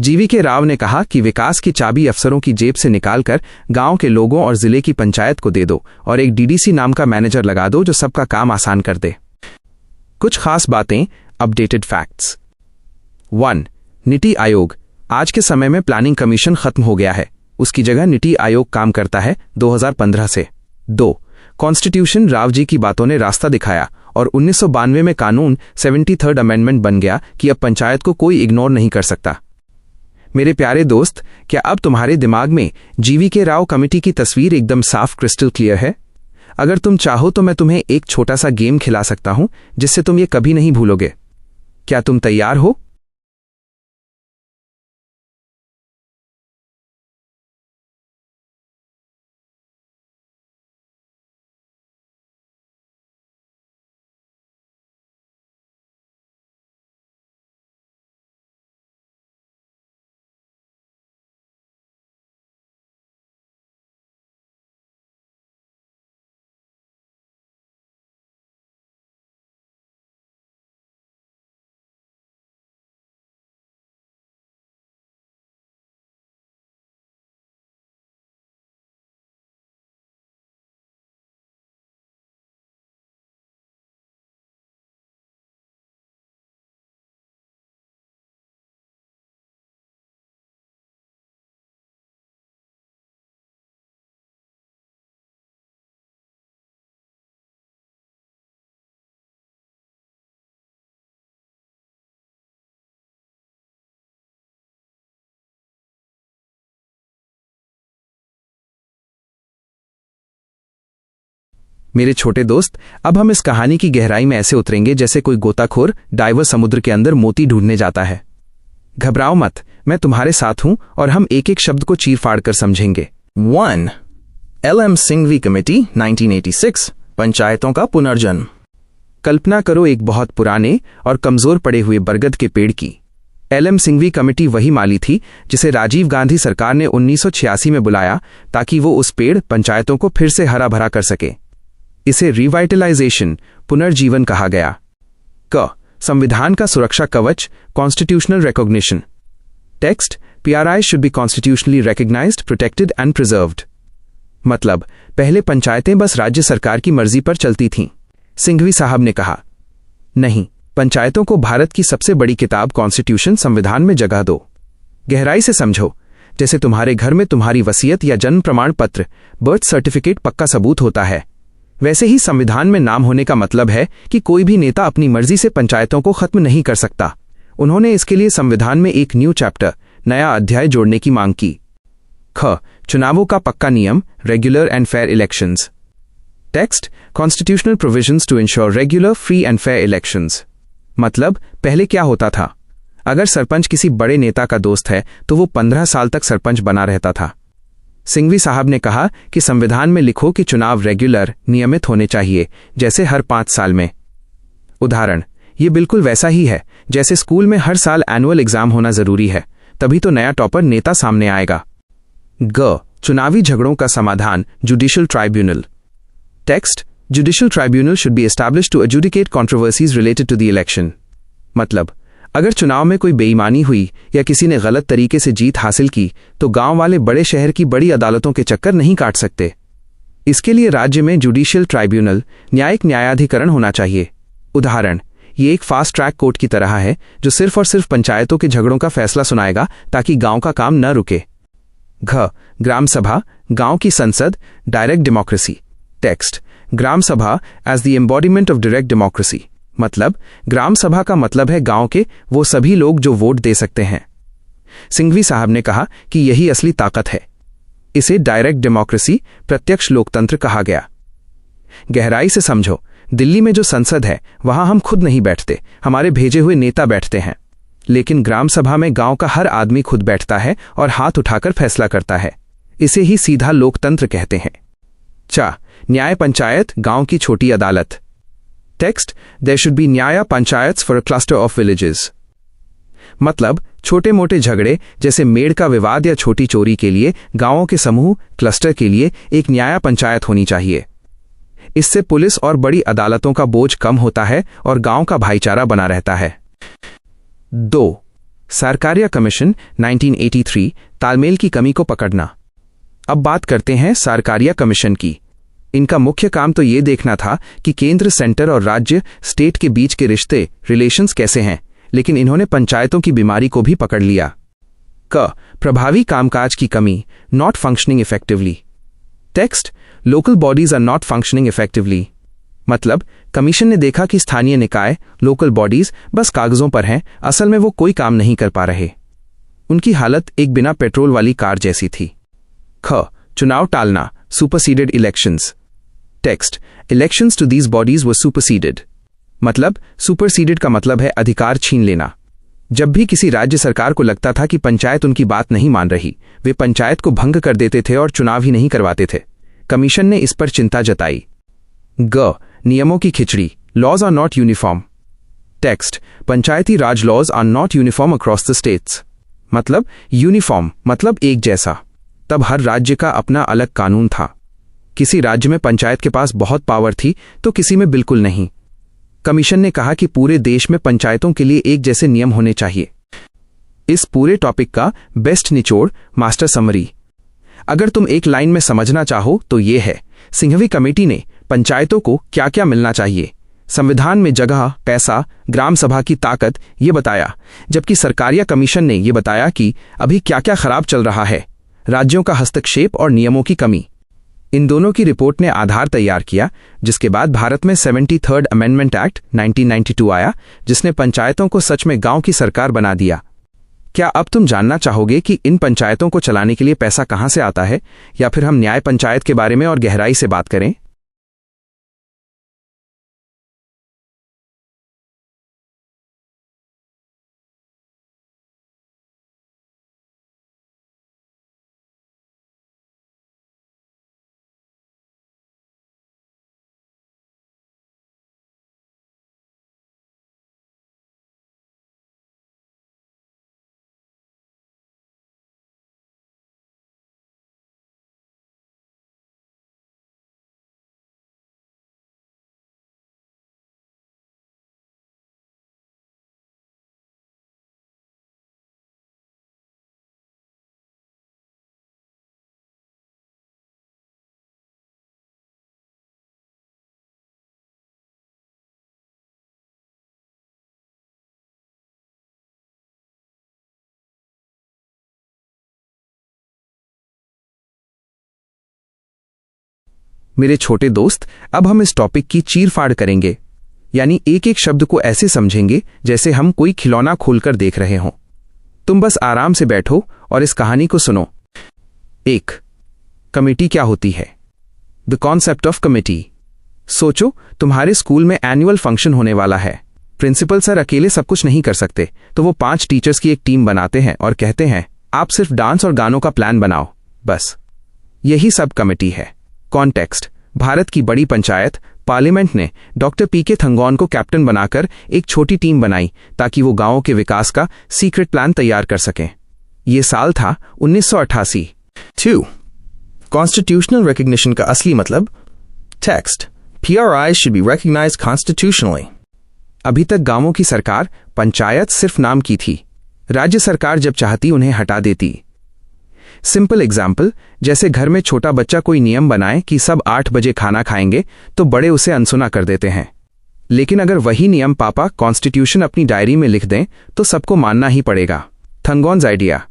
Speaker 1: जीवीके राव ने कहा कि विकास की चाबी अफसरों की जेब से निकालकर गांव के लोगों और जिले की पंचायत को दे दो और एक डीडीसी नाम का मैनेजर लगा दो जो सबका काम आसान कर दे। कुछ खास बातें, अपडेटेड फैक्ट्स। 1. नीति आयोग। आज के समय में प्लानिंग कमीशन खत्म हो गया है, उसकी जगह नीति आयोग काम करता है 2015 से। 2. कॉन्स्टिट्यूशन राव जी की बातों ने रास्ता दिखाया और 1992 में कानून 73rd अमेंडमेंट बन गया कि अब पंचायत को कोई इग्नोर नहीं कर सकता। मेरे प्यारे दोस्त, क्या अब तुम्हारे दिमाग में जीवीके राव कमेटी की तस्वीर एकदम साफ क्रिस्टल क्लियर है? अगर तुम चाहो तो मैं तुम्हें एक छोटा सा गेम खिला सकता हूं जिससे तुम ये कभी नहीं भूलोगे। क्या तुम तैयार हो? मेरे छोटे दोस्त, अब हम इस कहानी की गहराई में ऐसे उतरेंगे जैसे कोई गोताखोर डाइवर समुद्र के अंदर मोती ढूंढने जाता है। घबराओ मत, मैं तुम्हारे साथ हूं और हम एक एक शब्द को चीर फाड़ कर समझेंगे।
Speaker 2: 1. LM सिंघवी कमेटी 1986, पंचायतों का पुनर्जन्म।
Speaker 1: कल्पना करो एक बहुत पुराने और कमजोर पड़े हुए बरगद के पेड़ की। LM सिंघवी कमेटी वही माली थी जिसे राजीव गांधी सरकार ने 1986 में बुलाया ताकि वो उस पेड़ पंचायतों को फिर से हरा भरा कर सके। इसे रिवाइटलाइजेशन, पुनर्जीवन कहा गया। क. संविधान का सुरक्षा कवच, constitutional recognition. Text, PRI should be constitutionally recognised, protected and preserved. मतलब, पहले पंचायतें बस राज्य सरकार की मर्जी पर चलती थीं। सिंघवी साहब ने कहा, नहीं, पंचायतों को भारत की सबसे बड़ी किताब कॉन्स्टिट्यूशन संविधान में जगह दो। गहराई से समझो, जैसे तुम्हारे घर में तुम्हारी वसीयत या जन्म प्रमाण पत्र, बर्थ सर्टिफिकेट पक्का सबूत होता है, वैसे ही संविधान में नाम होने का मतलब है कि कोई भी नेता अपनी मर्जी से पंचायतों को खत्म नहीं कर सकता। उन्होंने इसके लिए संविधान में एक न्यू चैप्टर, नया अध्याय जोड़ने की मांग की। ख. चुनावों का पक्का नियम, regular and fair elections. Text, constitutional provisions to ensure regular, free and fair elections. मतलब, पहले क्या होता था? अगर सरपंच किसी बड़े नेता का दोस्त है तो वो 15 साल तक सरपंच बना रहता था। सिंघवी साहब ने कहा कि संविधान में लिखो कि चुनाव रेगुलर, नियमित होने चाहिए, जैसे हर 5 साल में। उदाहरण, ये बिल्कुल वैसा ही है जैसे स्कूल में हर साल एनुअल एग्जाम होना जरूरी है, तभी तो नया टॉपर नेता सामने आएगा। ग. चुनावी झगड़ों का समाधान, judicial tribunal. Text, judicial tribunal should be established to adjudicate controversies related to the election. मतलब, अगर चुनाव में कोई बेईमानी हुई या किसी ने गलत तरीके से जीत हासिल की तो गांव वाले बड़े शहर की बड़ी अदालतों के चक्कर नहीं काट सकते। इसके लिए राज्य में जुडिशियल ट्राइब्यूनल, न्यायिक न्यायाधिकरण होना चाहिए। उदाहरण, ये एक फास्ट ट्रैक कोर्ट की तरह है जो सिर्फ और सिर्फ पंचायतों के झगड़ों का फैसला सुनाएगा ताकि गांव का काम न रुके। घ. ग्राम सभा, गांव की संसद, direct democracy. Text, Gram Sabha as the embodiment of direct democracy. मतलब, ग्राम सभा का मतलब है गांव के वो सभी लोग जो वोट दे सकते हैं। सिंघवी साहब ने कहा कि यही असली ताकत है। इसे डायरेक्ट डेमोक्रेसी, प्रत्यक्ष लोकतंत्र कहा गया। गहराई से समझो, दिल्ली में जो संसद है वहां हम खुद नहीं बैठते, हमारे भेजे हुए नेता बैठते हैं। लेकिन ग्राम सभा में गांव का हर आदमी खुद बैठता है और हाथ उठाकर फैसला करता है। इसे ही सीधा लोकतंत्र कहते हैं। चा. न्याय पंचायत, गांव की छोटी अदालत। टेक्स्ट, देयर शुड बी न्याय panchayats for a cluster of villages. मतलब, छोटे मोटे झगड़े जैसे मेड़ का विवाद या छोटी चोरी के लिए गांवों के समूह, क्लस्टर के लिए एक न्याय पंचायत होनी चाहिए। इससे पुलिस और बड़ी अदालतों का बोझ कम होता है और गांव का भाईचारा बना रहता है। 2. सरकारिया कमीशन 1983, तालमेल की कमी को पकड़ना। अब बात करते हैं सरकारिया कमीशन की। इनका मुख्य काम तो ये देखना था कि केंद्र, सेंटर और राज्य, स्टेट के बीच के रिश्ते, रिलेशंस कैसे हैं, लेकिन इन्होंने पंचायतों की बीमारी को भी पकड़ लिया। प्रभावी कामकाज की कमी, not functioning effectively. Text, local bodies are not functioning effectively. मतलब कमीशन ने देखा कि स्थानीय निकाय, लोकल बॉडीज बस कागजों पर हैं, असल में वो कोई काम नहीं कर पा रहे। उनकी हालत एक बिना पेट्रोल वाली कार जैसी थी। चुनाव टालना, superseded elections. Text, elections to these bodies were superseded. मतलब सुपरसीडेड का मतलब है अधिकार छीन लेना। जब भी किसी राज्य सरकार को लगता था कि पंचायत उनकी बात नहीं मान रही, वे पंचायत को भंग कर देते थे और चुनाव ही नहीं करवाते थे। कमीशन ने इस पर चिंता जताई। नियमों की खिचड़ी, laws are not uniform. Text, Panchayati Raj laws are not uniform across the states. मतलब यूनिफॉर्म मतलब एक जैसा। तब हर राज्य का अपना अलग कानून था। किसी राज्य में पंचायत के पास बहुत पावर थी तो किसी में बिल्कुल नहीं। कमीशन ने कहा कि पूरे देश में पंचायतों के लिए एक जैसे नियम होने चाहिए। इस पूरे टॉपिक का बेस्ट निचोड़, मास्टर समरी, अगर तुम एक लाइन में समझना चाहो तो ये है, सिंघवी कमेटी ने पंचायतों को क्या क्या मिलना चाहिए, संविधान में जगह, पैसा, ग्राम सभा की ताकत, ये बताया, जबकि सरकारिया कमीशन ने ये बताया कि अभी क्या क्या खराब चल रहा है, राज्यों का हस्तक्षेप और नियमों की कमी। इन दोनों की रिपोर्ट ने आधार तैयार किया, जिसके बाद भारत में 73rd अमेंडमेंट एक्ट 1992 आया, जिसने पंचायतों को सच में गांव की सरकार बना दिया। क्या अब तुम जानना चाहोगे कि इन पंचायतों को चलाने के लिए पैसा कहां से आता है, या फिर हम न्याय पंचायत के बारे में और गहराई से बात करें? मेरे छोटे दोस्त, अब हम इस टॉपिक की चीरफाड़ करेंगे, यानी एक एक शब्द को ऐसे समझेंगे जैसे हम कोई खिलौना खोलकर देख रहे हों। तुम बस आराम से बैठो और इस कहानी को सुनो। 1. कमेटी क्या होती है? The concept of committee. सोचो, तुम्हारे स्कूल में एनुअल फंक्शन होने वाला है। प्रिंसिपल सर अकेले सब कुछ नहीं कर सकते, तो वो 5 टीचर्स की एक टीम बनाते हैं और कहते हैं, आप सिर्फ डांस और गानों का प्लान बनाओ, बस। यही सब कमेटी है। कॉन्टेक्स्ट, भारत की बड़ी पंचायत, पार्लियामेंट ने डॉक्टर पीके थंगौन को कैप्टन बनाकर एक छोटी टीम बनाई ताकि वो गांवों के विकास का सीक्रेट प्लान तैयार कर सकें। ये साल था 1988।
Speaker 2: 2. Constitutional recognition का असली मतलब। Text, PRIs should be recognized constitutionally.
Speaker 1: अभी तक गांवों की सरकार, पंचायत सिर्फ नाम की थी। राज्य सरकार जब चाहती उन्हें हटा देती। सिंपल एग्जाम्पल, जैसे घर में छोटा बच्चा कोई नियम बनाए कि सब 8 बजे खाना खाएंगे, तो बड़े उसे अनसुना कर देते हैं। लेकिन अगर वही नियम पापा कॉन्स्टिट्यूशन अपनी डायरी में लिख दें तो सबको मानना ही पड़ेगा। थंगॉन्स आइडिया।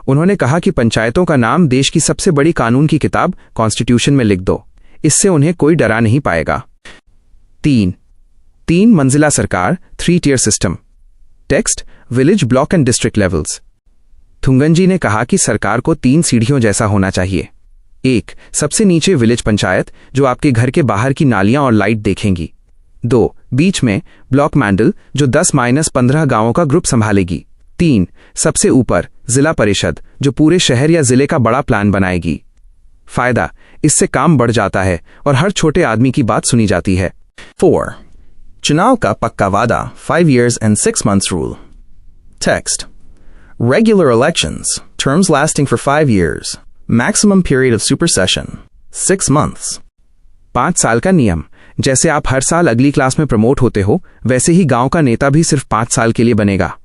Speaker 1: उन्होंने कहा कि पंचायतों का नाम देश की सबसे बड़ी कानून की किताब कॉन्स्टिट्यूशन में लिख दो, इससे उन्हें कोई डरा नहीं पाएगा। 3 मंजिला सरकार, 3 tier system. Text, village, block and district levels. Thungon ji ने कहा कि सरकार को 3 सीढ़ियों जैसा होना चाहिए। 1, सबसे नीचे विलेज पंचायत, जो आपके घर के बाहर की नालियां और लाइट देखेंगी। 2, बीच में ब्लॉक मंडल, जो 10-15 गांवों का ग्रुप संभालेगी। 3, सबसे ऊपर जिला परिषद, जो पूरे शहर या जिले का बड़ा प्लान बनाएगी। फायदा, इससे काम बढ़ जाता है और हर छोटे आदमी की बात सुनी जाती है।
Speaker 2: 4. चुनाव का पक्का वादा, 5 years and 6 months rule. Text, regular elections, terms lasting for 5 years, maximum period of supersession, 6 months.
Speaker 1: 5 साल का नियम। जैसे आप हर साल अगली क्लास में प्रमोट होते हो, वैसे ही गांव का नेता भी सिर्फ 5 साल के लिए बनेगा।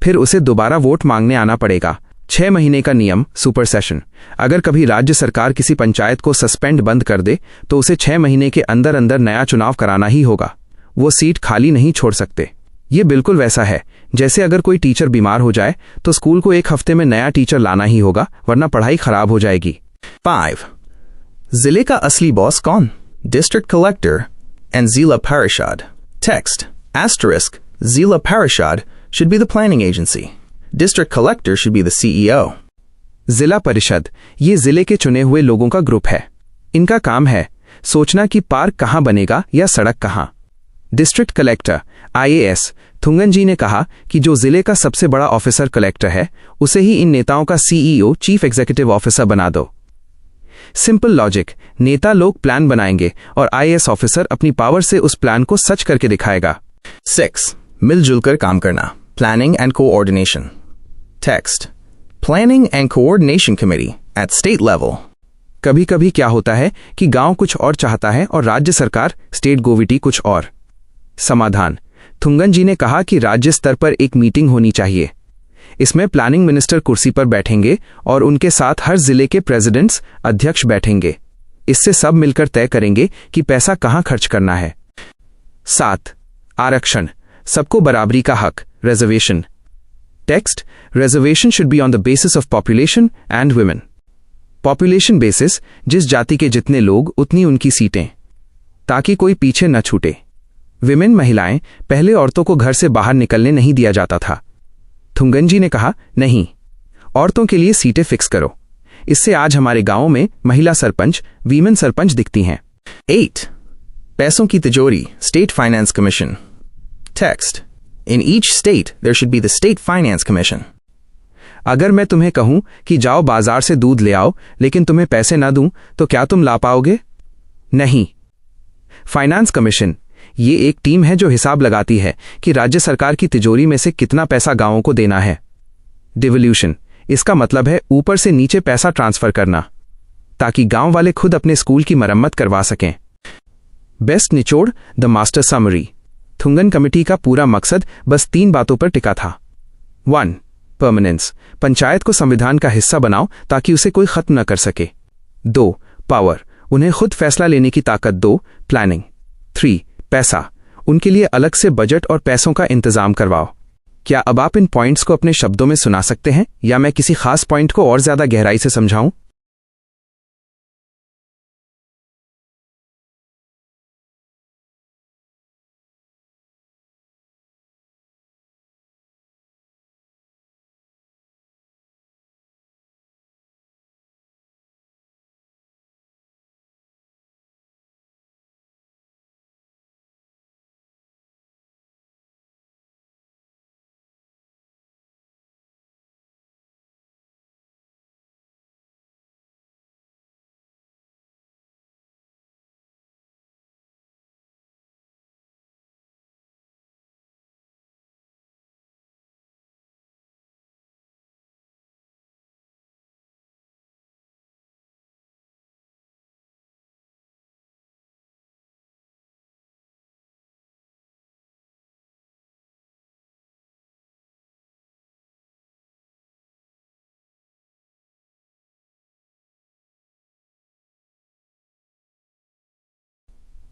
Speaker 1: फिर उसे दोबारा वोट मांगने आना पड़ेगा। 6 महीने का नियम, सुपर सेशन। अगर कभी राज्य सरकार किसी पंचायत को सस्पेंड बंद कर दे तो उसे 6 महीने के अंदर अंदर नया चुनाव कराना ही होगा। वो सीट खाली नहीं छोड़ सकते। ये बिल्कुल वैसा है जैसे अगर कोई टीचर बीमार हो जाए तो स्कूल को 1 हफ्ते में नया टीचर लाना ही होगा, वरना पढ़ाई खराब हो जाएगी।
Speaker 2: 5. जिले का असली बॉस कौन? District Collector and Zila Parishad. Text: Asterisk, Zila Parishad should be the planning agency. District Collector should be the CEO.
Speaker 1: जिला परिषद ये जिले के चुने हुए लोगों का ग्रुप है। इनका काम है सोचना कि पार्क कहाँ बनेगा या सड़क कहाँ। District collector IAS Thungon ji ने कहा कि जो जिले का सबसे बड़ा ऑफिसर कलेक्टर है उसे ही इन नेताओं का CEO चीफ एग्जीक्यूटिव ऑफिसर बना दो। सिंपल लॉजिक, नेता लोग प्लान बनाएंगे और IAS ऑफिसर अपनी पावर से उस प्लान को सच करके दिखाएगा।
Speaker 2: 6. मिलजुल कर काम करना, Planning and Coordination. Text: Planning and Coordination Committee at state level.
Speaker 1: कभी कभी क्या होता है कि गांव कुछ और चाहता है और राज्य सरकार स्टेट गोविटी कुछ और। समाधान, थुंगन जी ने कहा कि राज्य स्तर पर एक मीटिंग होनी चाहिए। इसमें प्लानिंग मिनिस्टर कुर्सी पर बैठेंगे और उनके साथ हर जिले के प्रेसिडेंट्स, अध्यक्ष बैठेंगे। इससे सब मिलकर तय करेंगे कि पैसा कहां खर्च करना है। 7. आरक्षण, सबको बराबरी का हक, reservation. Text: reservation should be on the basis of population and women. Population basis, जिस जाति के जितने लोग उतनी उनकी सीटें, ताकि कोई पीछे न छूटे। विमेन, महिलाएं, पहले औरतों को घर से बाहर निकलने नहीं दिया जाता था। थुंगन जी ने कहा, नहीं, औरतों के लिए सीटें फिक्स करो। इससे आज हमारे गांवों में महिला सरपंच, वीमेन सरपंच दिखती हैं।
Speaker 2: 8. पैसों की तिजोरी, State Finance Commission. Text: In each state there should be the State Finance Commission.
Speaker 1: अगर मैं तुम्हें कहूं कि जाओ बाजार से दूध ले आओ लेकिन तुम्हें पैसे ना दूं तो क्या तुम ला पाओगे? नहीं। फाइनेंस कमीशन ये एक टीम है जो हिसाब लगाती है कि राज्य सरकार की तिजोरी में से कितना पैसा गांवों को देना है। डिवोल्यूशन, इसका मतलब है ऊपर से नीचे पैसा ट्रांसफर करना, ताकि गांव वाले खुद अपने स्कूल की मरम्मत करवा सकें। बेस्ट निचोड़, the master summary. Thungon committee का पूरा मकसद बस 3 बातों पर टिका था। 1. परमानेंस, पंचायत को संविधान का हिस्सा बनाओ ताकि उसे कोई खत्म न कर सके। 2. पावर, उन्हें खुद फैसला लेने की ताकत दो, प्लानिंग। 3. पैसा, उनके लिए अलग से बजट और पैसों का इंतजाम करवाओ। क्या अब आप इन पॉइंट्स को अपने शब्दों में सुना सकते हैं या मैं किसी खास पॉइंट को और ज्यादा गहराई से समझाऊं?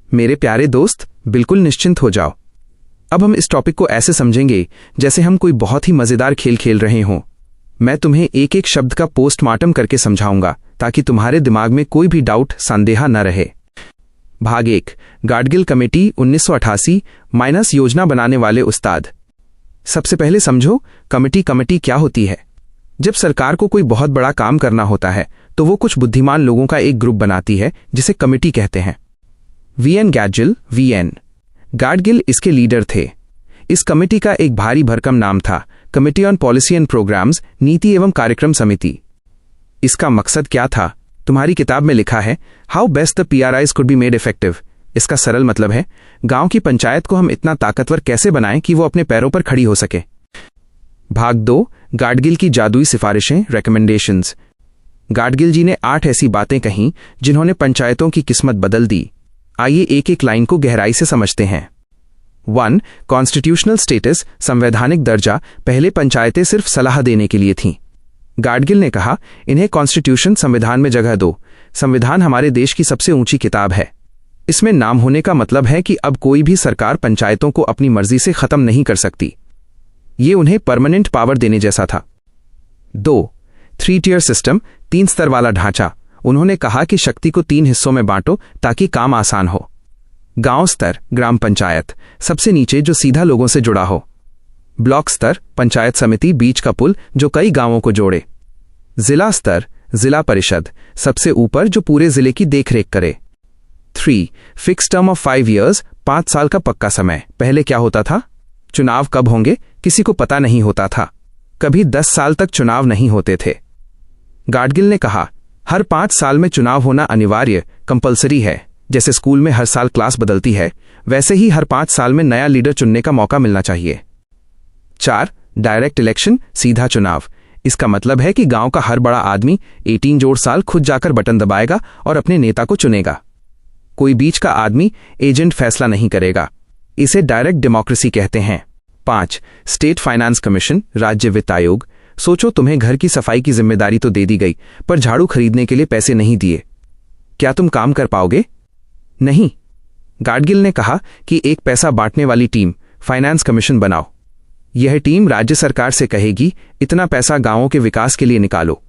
Speaker 1: मेरे प्यारे दोस्त, बिल्कुल निश्चिंत हो जाओ। अब हम इस टॉपिक को ऐसे समझेंगे जैसे हम कोई बहुत ही मजेदार खेल खेल रहे हों। मैं तुम्हें एक एक शब्द का पोस्टमार्टम करके समझाऊंगा ताकि तुम्हारे दिमाग में कोई भी डाउट, संदेह न रहे। भाग 1, गाडगिल कमेटी 1988 - योजना बनाने वाले उस्ताद। सबसे पहले समझो कमेटी क्या होती है। जब सरकार को कोई बहुत बड़ा काम करना होता है तो वो कुछ बुद्धिमान लोगों का एक ग्रुप बनाती है जिसे कमेटी कहते हैं। VN गाडगिल, VN गाडगिल इसके लीडर थे। इस कमेटी का एक भारी भरकम नाम था committee on policy and programs, नीति एवं कार्यक्रम समिति। इसका मकसद क्या था? तुम्हारी किताब में लिखा है how best the PRIs could be made effective. इसका सरल मतलब है गांव की पंचायत को हम इतना ताकतवर कैसे बनाएं कि वो अपने पैरों पर खड़ी हो सके। भाग 2, गाडगिल की जादुई सिफारिशें, रिकमेंडेशंस। गाडगिल जी ने 8 ऐसी बातें कहीं जिन्होंने पंचायतों की किस्मत बदल दी। आइए एक एक लाइन को गहराई से समझते हैं। 1. कॉन्स्टिट्यूशनल स्टेटस, संवैधानिक दर्जा, पहले पंचायतें सिर्फ सलाह देने के लिए थीं। गाडगिल ने कहा, इन्हें कॉन्स्टिट्यूशन, संविधान में जगह दो। संविधान हमारे देश की सबसे ऊंची किताब है। इसमें नाम होने का मतलब है कि अब कोई भी सरकार पंचायतों को अपनी मर्जी से खत्म नहीं कर सकती। ये उन्हें परमानेंट पावर देने जैसा था। 2. 3 टियर सिस्टम, 3 स्तर वाला ढांचा। उन्होंने कहा कि शक्ति को 3 हिस्सों में बांटो ताकि काम आसान हो। गांव स्तर, ग्राम पंचायत, सबसे नीचे जो सीधा लोगों से जुड़ा हो। ब्लॉक स्तर, पंचायत समिति, बीच का पुल जो कई गांवों को जोड़े। जिला स्तर, जिला परिषद, सबसे ऊपर जो पूरे जिले की देखरेख करे। 3. फिक्स टर्म ऑफ 5 ईयर्स, 5 साल का पक्का समय। पहले क्या होता था? चुनाव कब होंगे किसी को पता नहीं होता था। कभी 10 साल तक चुनाव नहीं होते थे। गाडगिल ने कहा, हर 5 साल में चुनाव होना अनिवार्य, कंपलसरी है। जैसे स्कूल में हर साल क्लास बदलती है, वैसे ही हर 5 साल में नया लीडर चुनने का मौका मिलना चाहिए। 4. डायरेक्ट इलेक्शन, सीधा चुनाव। इसका मतलब है कि गांव का हर बड़ा आदमी 18 जोड़ साल खुद जाकर बटन दबाएगा और अपने नेता को चुनेगा। कोई बीच का आदमी, एजेंट फैसला नहीं करेगा। इसे डायरेक्ट डेमोक्रेसी कहते हैं। 5. स्टेट फाइनेंस कमीशन, राज्य वित्त आयोग। सोचो, तुम्हें घर की सफाई की जिम्मेदारी तो दे दी गई, पर झाड़ू खरीदने के लिए पैसे नहीं दिए। क्या तुम काम कर पाओगे? नहीं। गाडगिल ने कहा कि एक पैसा बांटने वाली टीम, फाइनेंस कमीशन बनाओ। यह टीम राज्य सरकार से कहेगी, इतना पैसा गांवों के विकास के लिए निकालो।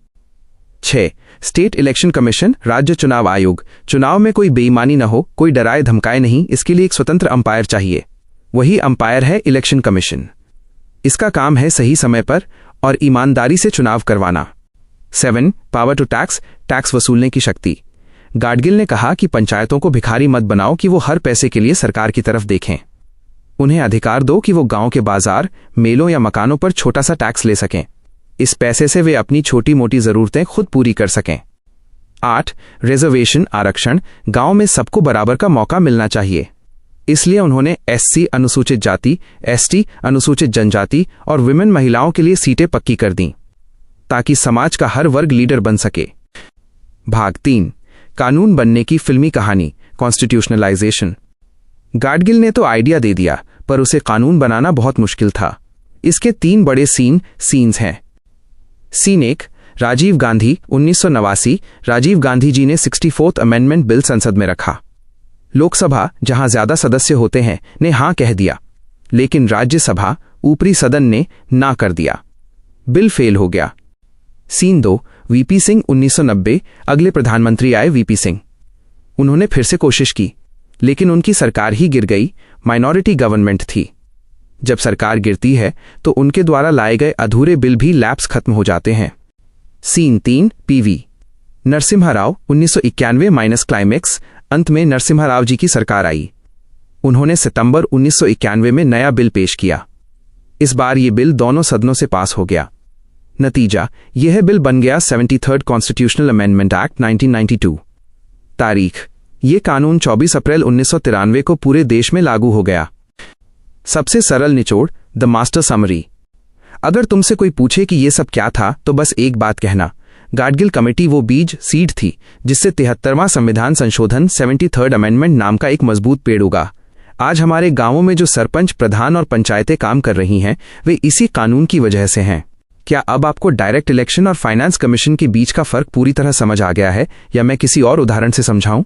Speaker 1: 6. स्टेट इलेक्शन कमीशन, राज्य चुनाव आयोग। चुनाव में कोई बेईमानी न हो, कोई डराए धमकाए नहीं, इसके लिए एक स्वतंत्र अंपायर चाहिए। वही अंपायर है इलेक्शन कमीशन। इसका काम है सही समय पर और ईमानदारी से चुनाव करवाना। 7. पावर टू टैक्स, टैक्स वसूलने की शक्ति। गाडगिल ने कहा कि पंचायतों को भिखारी मत बनाओ कि वो हर पैसे के लिए सरकार की तरफ देखें। उन्हें अधिकार दो कि वो गांव के बाजार, मेलों या मकानों पर छोटा सा टैक्स ले सकें। इस पैसे से वे अपनी छोटी मोटी जरूरतें खुद पूरी कर सकें। 8. रिजर्वेशन, आरक्षण, गांव में सबको बराबर का मौका मिलना चाहिए। इसलिए उन्होंने SC अनुसूचित जाति, ST अनुसूचित जनजाति और विमेन महिलाओं के लिए सीटें पक्की कर दी ताकि समाज का हर वर्ग लीडर बन सके। भाग 3. कानून बनने की फिल्मी कहानी, कॉन्स्टिट्यूशनलाइजेशन। गाडगिल ने तो आइडिया दे दिया, पर उसे कानून बनाना बहुत मुश्किल था। इसके 3 बड़े सीन्स हैं। सीन 1, राजीव गांधी, 1989। राजीव गांधी जी ने 64th अमेंडमेंट बिल संसद में रखा। लोकसभा, जहां ज्यादा सदस्य होते हैं, ने हां कह दिया, लेकिन राज्यसभा, ऊपरी सदन ने ना कर दिया। बिल फेल हो गया। Scene 2, VP Singh, 1990। अगले प्रधानमंत्री आए वीपी सिंह। उन्होंने फिर से कोशिश की, लेकिन उनकी सरकार ही गिर गई। माइनॉरिटी गवर्नमेंट थी। जब सरकार गिरती है तो उनके द्वारा लाए गए अधूरे बिल भी लैप्स खत्म हो जाते हैं। Scene 3, PV Narasimha Rao, 1991 climax. अंत में नरसिम्हा राव जी की सरकार आई। उन्होंने सितंबर 1991 में नया बिल पेश किया। इस बार यह बिल दोनों सदनों से पास हो गया। नतीजा, यह बिल बन गया 73rd कॉन्स्टिट्यूशनल अमेंडमेंट एक्ट 1992। तारीख, ये कानून 24 अप्रैल 1993 को पूरे देश में लागू हो गया। सबसे सरल निचोड़, द मास्टर समरी। अगर तुमसे कोई पूछे कि ये सब क्या था, तो बस एक बात कहना, गाडगिल कमेटी वो बीज, सीड थी जिससे 73वां संविधान संशोधन, 73rd अमेंडमेंट नाम का एक मजबूत पेड़ उगा। आज हमारे गांवों में जो सरपंच, प्रधान और पंचायतें काम कर रही हैं, वे इसी कानून की वजह से हैं। क्या अब आपको डायरेक्ट इलेक्शन और फाइनेंस कमीशन के बीच का फर्क पूरी तरह समझ आ गया है, या मैं किसी और उदाहरण से समझाऊं?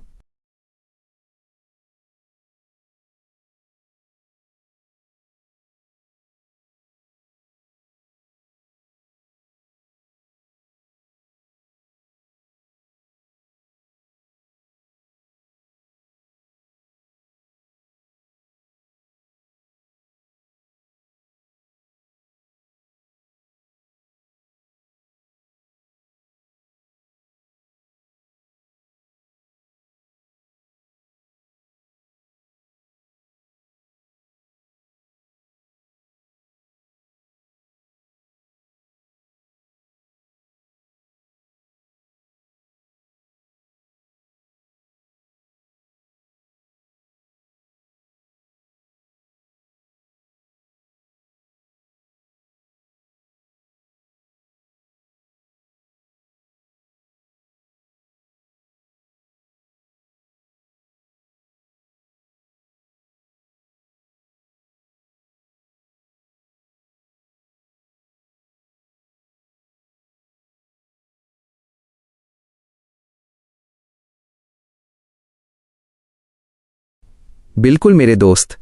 Speaker 1: बिल्कुल मेरे दोस्त,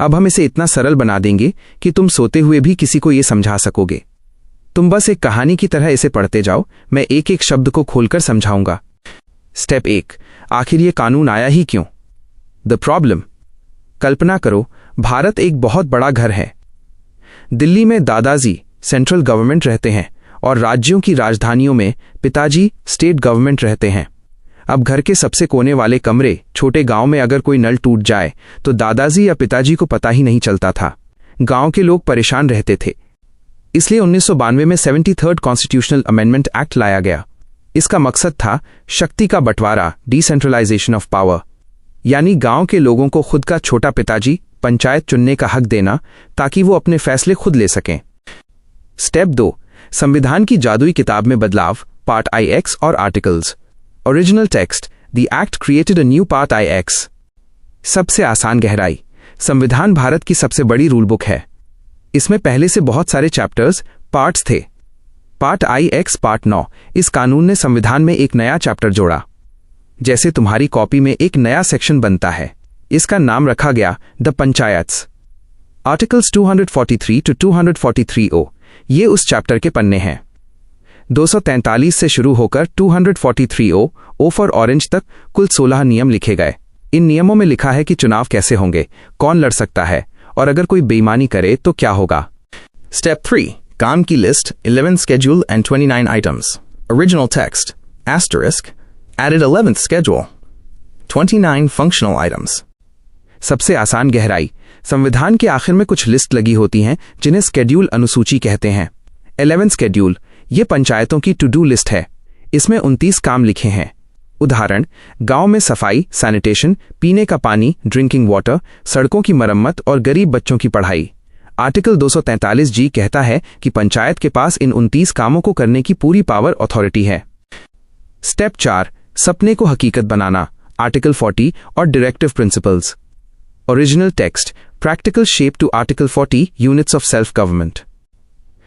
Speaker 1: अब हम इसे इतना सरल बना देंगे कि तुम सोते हुए भी किसी को ये समझा सकोगे। तुम बस एक कहानी की तरह इसे पढ़ते जाओ, मैं एक एक शब्द को खोलकर समझाऊंगा। स्टेप 1, आखिर ये कानून आया ही क्यों? The problem. कल्पना करो, भारत एक बहुत बड़ा घर है। दिल्ली में दादाजी सेंट्रल गवर्नमेंट रहते हैं और राज्यों की राजधानियों में पिताजी स्टेट गवर्नमेंट रहते हैं। अब घर के सबसे कोने वाले कमरे छोटे गांव में अगर कोई नल टूट जाए तो दादाजी या पिताजी को पता ही नहीं चलता था। गांव के लोग परेशान रहते थे। इसलिए 1992 में 73rd कॉन्स्टिट्यूशनल अमेंडमेंट एक्ट लाया गया। इसका मकसद था शक्ति का बंटवारा, डिसेंट्रलाइजेशन ऑफ पावर, यानी गांव के लोगों को खुद का छोटा पिताजी पंचायत चुनने का हक देना ताकि वो अपने फैसले खुद ले सकें। स्टेप 2, संविधान की जादुई किताब में बदलाव, पार्ट IX और articles. Original text, the act created a new part IX। सबसे आसान गहराई, संविधान भारत की सबसे बड़ी रूल बुक है। इसमें पहले से बहुत सारे चैप्टर्स, पार्ट्स थे। पार्ट IX पार्ट 9, इस कानून ने संविधान में एक नया चैप्टर जोड़ा। जैसे तुम्हारी कॉपी में एक नया सेक्शन बनता है, इसका नाम रखा गया the panchayats. Articles 243 to 243O ये उस चैप्टर के पन्ने हैं। 243 से शुरू होकर 243O, O फॉर ऑरेंज तक कुल 16 नियम लिखे गए। इन नियमों में लिखा है कि चुनाव कैसे होंगे, कौन लड़ सकता है और अगर कोई बेईमानी करे तो क्या होगा।
Speaker 2: Step 3, काम की list, 11th schedule and 29 items. Original text, asterisk, added 11th schedule, 29 functional items.
Speaker 1: सबसे आसान गहराई, संविधान के आखिर में कुछ लिस्ट लगी होती हैं जिन्हें स्केड्यूल अनुसूची कहते हैं। 11th स्केड्यूल ये पंचायतों की टू डू लिस्ट है। इसमें 29 काम लिखे हैं। उदाहरण, गांव में सफाई, सैनिटेशन, पीने का पानी, ड्रिंकिंग वाटर, सड़कों की मरम्मत और गरीब बच्चों की पढ़ाई। आर्टिकल 243G कहता है कि पंचायत के पास इन 29 कामों को करने की पूरी पावर अथॉरिटी है। स्टेप 4, सपने को हकीकत बनाना, आर्टिकल 40 और directive principles. Original text, practical shape to article 40, units of self government.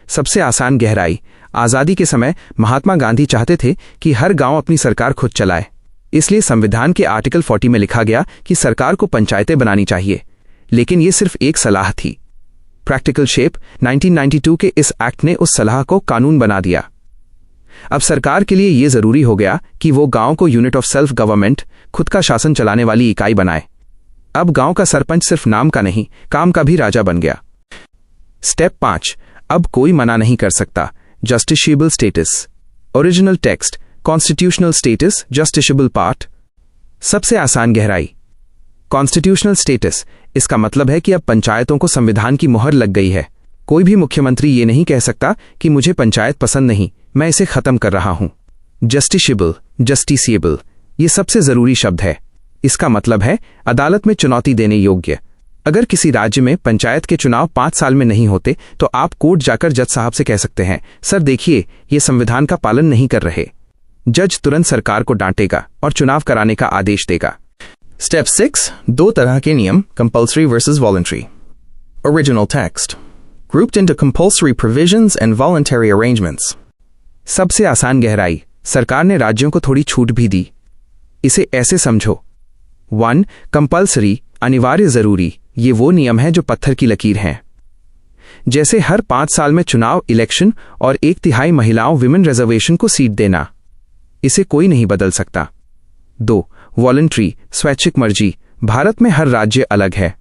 Speaker 1: सबसे आसान गहराई, आजादी के समय महात्मा गांधी चाहते थे कि हर गांव अपनी सरकार खुद चलाए। इसलिए संविधान के आर्टिकल 40 में लिखा गया कि सरकार को पंचायतें बनानी चाहिए, लेकिन यह सिर्फ एक सलाह थी। प्रैक्टिकल शेप 1992 के इस एक्ट ने उस सलाह को कानून बना दिया। अब सरकार के लिए यह जरूरी हो गया कि वो गांव को यूनिट ऑफ सेल्फ गवर्नमेंट, खुद का शासन चलाने वाली इकाई बनाए। अब गांव का सरपंच सिर्फ नाम का नहीं, काम का भी राजा बन गया। स्टेप 5, अब कोई मना नहीं कर सकता, justiciable status. Original text, constitutional status, justiciable part. सबसे आसान गहराई, कॉन्स्टिट्यूशनल स्टेटस, इसका मतलब है कि अब पंचायतों को संविधान की मुहर लग गई है। कोई भी मुख्यमंत्री ये नहीं कह सकता कि मुझे पंचायत पसंद नहीं, मैं इसे खत्म कर रहा हूं। जस्टिशिएबल, जस्टिसिएबल, ये सबसे जरूरी शब्द है। इसका मतलब है अदालत में चुनौती देने योग्य। अगर किसी राज्य में पंचायत के चुनाव 5 साल में नहीं होते तो आप कोर्ट जाकर जज साहब से कह सकते हैं, सर देखिए ये संविधान का पालन नहीं कर रहे। जज तुरंत सरकार को डांटेगा और चुनाव कराने का आदेश देगा।
Speaker 2: Step 6, 2 तरह के नियम, compulsory versus voluntary. Original text, grouped into compulsory provisions and voluntary arrangements.
Speaker 1: सबसे आसान गहराई, सरकार ने राज्यों को थोड़ी छूट भी दी। इसे ऐसे समझो, 1, कंपल्सरी, अनिवार्य जरूरी, ये वो नियम है जो पत्थर की लकीर हैं। जैसे हर 5 साल में चुनाव, इलेक्शन और 1/3 महिलाओं विमेन रिजर्वेशन को सीट देना, इसे कोई नहीं बदल सकता। 2, वॉलंटरी, स्वैच्छिक मर्जी, भारत में हर राज्य अलग है,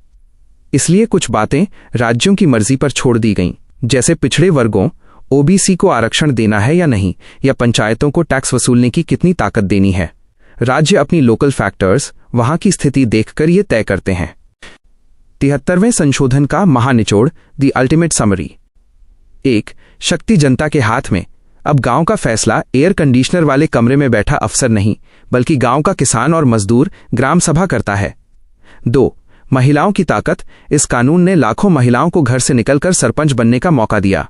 Speaker 1: इसलिए कुछ बातें राज्यों की मर्जी पर छोड़ दी गईं, जैसे पिछड़े वर्गों OBC को आरक्षण देना है या नहीं, या पंचायतों को टैक्स वसूलने की कितनी ताकत देनी है। राज्य अपनी लोकल फैक्टर्स, वहां की स्थिति देखकर ये तय करते हैं। 73वें संशोधन का महानिचोड़, द अल्टीमेट समरी। 1, शक्ति जनता के हाथ में। अब गांव का फैसला एयर कंडीशनर वाले कमरे में बैठा अफसर नहीं, बल्कि गांव का किसान और मजदूर ग्राम सभा करता है। 2, महिलाओं की ताकत। इस कानून ने लाखों महिलाओं को घर से निकलकर सरपंच बनने का मौका दिया।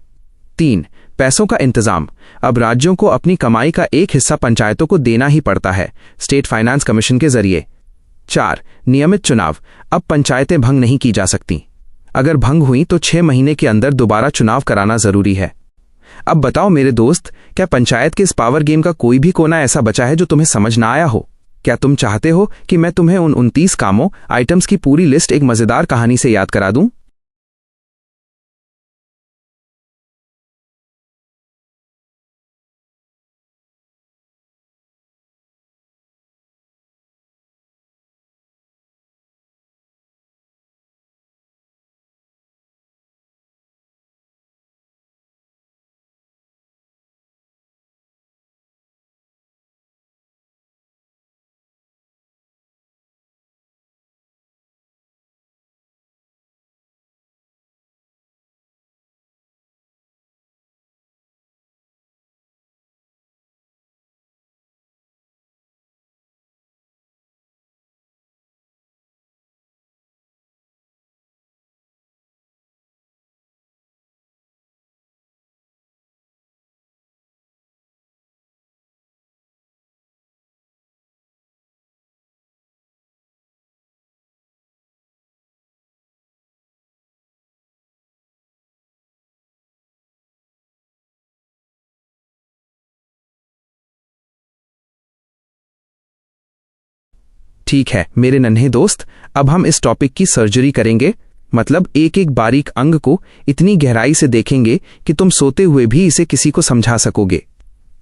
Speaker 1: 3, पैसों का इंतजाम। अब राज्यों को अपनी कमाई का एक हिस्सा पंचायतों को देना ही पड़ता है, स्टेट फाइनेंस कमीशन के जरिए। 4, नियमित चुनाव। अब पंचायतें भंग नहीं की जा सकती। अगर भंग हुई तो 6 महीने के अंदर दोबारा चुनाव कराना जरूरी है। अब बताओ मेरे दोस्त, क्या पंचायत के इस पावर गेम का कोई भी कोना ऐसा बचा है जो तुम्हें समझ ना आया हो? क्या तुम चाहते हो कि मैं तुम्हें उन 29 कामों आइटम्स की पूरी लिस्ट एक मजेदार कहानी से याद करा दूं? ठीक है मेरे नन्हे दोस्त, अब हम इस टॉपिक की सर्जरी करेंगे, मतलब एक एक बारीक अंग को इतनी गहराई से देखेंगे कि तुम सोते हुए भी इसे किसी को समझा सकोगे।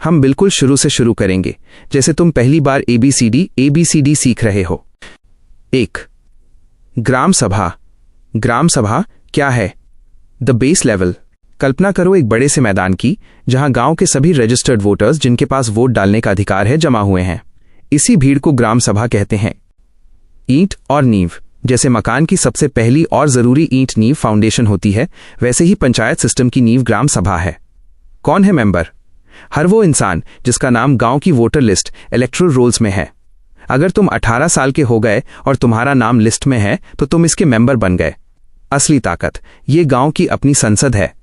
Speaker 1: हम बिल्कुल शुरू से शुरू करेंगे, जैसे तुम पहली बार ABCD सीख रहे हो। 1. ग्राम सभा। ग्राम सभा क्या है? The base level. कल्पना करो एक बड़े से मैदान की, जहां गांव के सभी रजिस्टर्ड वोटर्स जिनके पास वोट डालने का अधिकार है जमा हुए हैं। इसी भीड़ को ग्राम सभा कहते हैं। ईंट और नींव। जैसे मकान की सबसे पहली और जरूरी ईंट नींव फाउंडेशन होती है, वैसे ही पंचायत सिस्टम की नींव ग्राम सभा है। कौन है मेंबर? हर वो इंसान जिसका नाम गांव की वोटर लिस्ट इलेक्टोरल रोल्स में है। अगर तुम 18 साल के हो गए और तुम्हारा नाम लिस्ट में है तो तुम इसके मेंबर बन गए। असली ताकत, ये गांव की अपनी संसद है।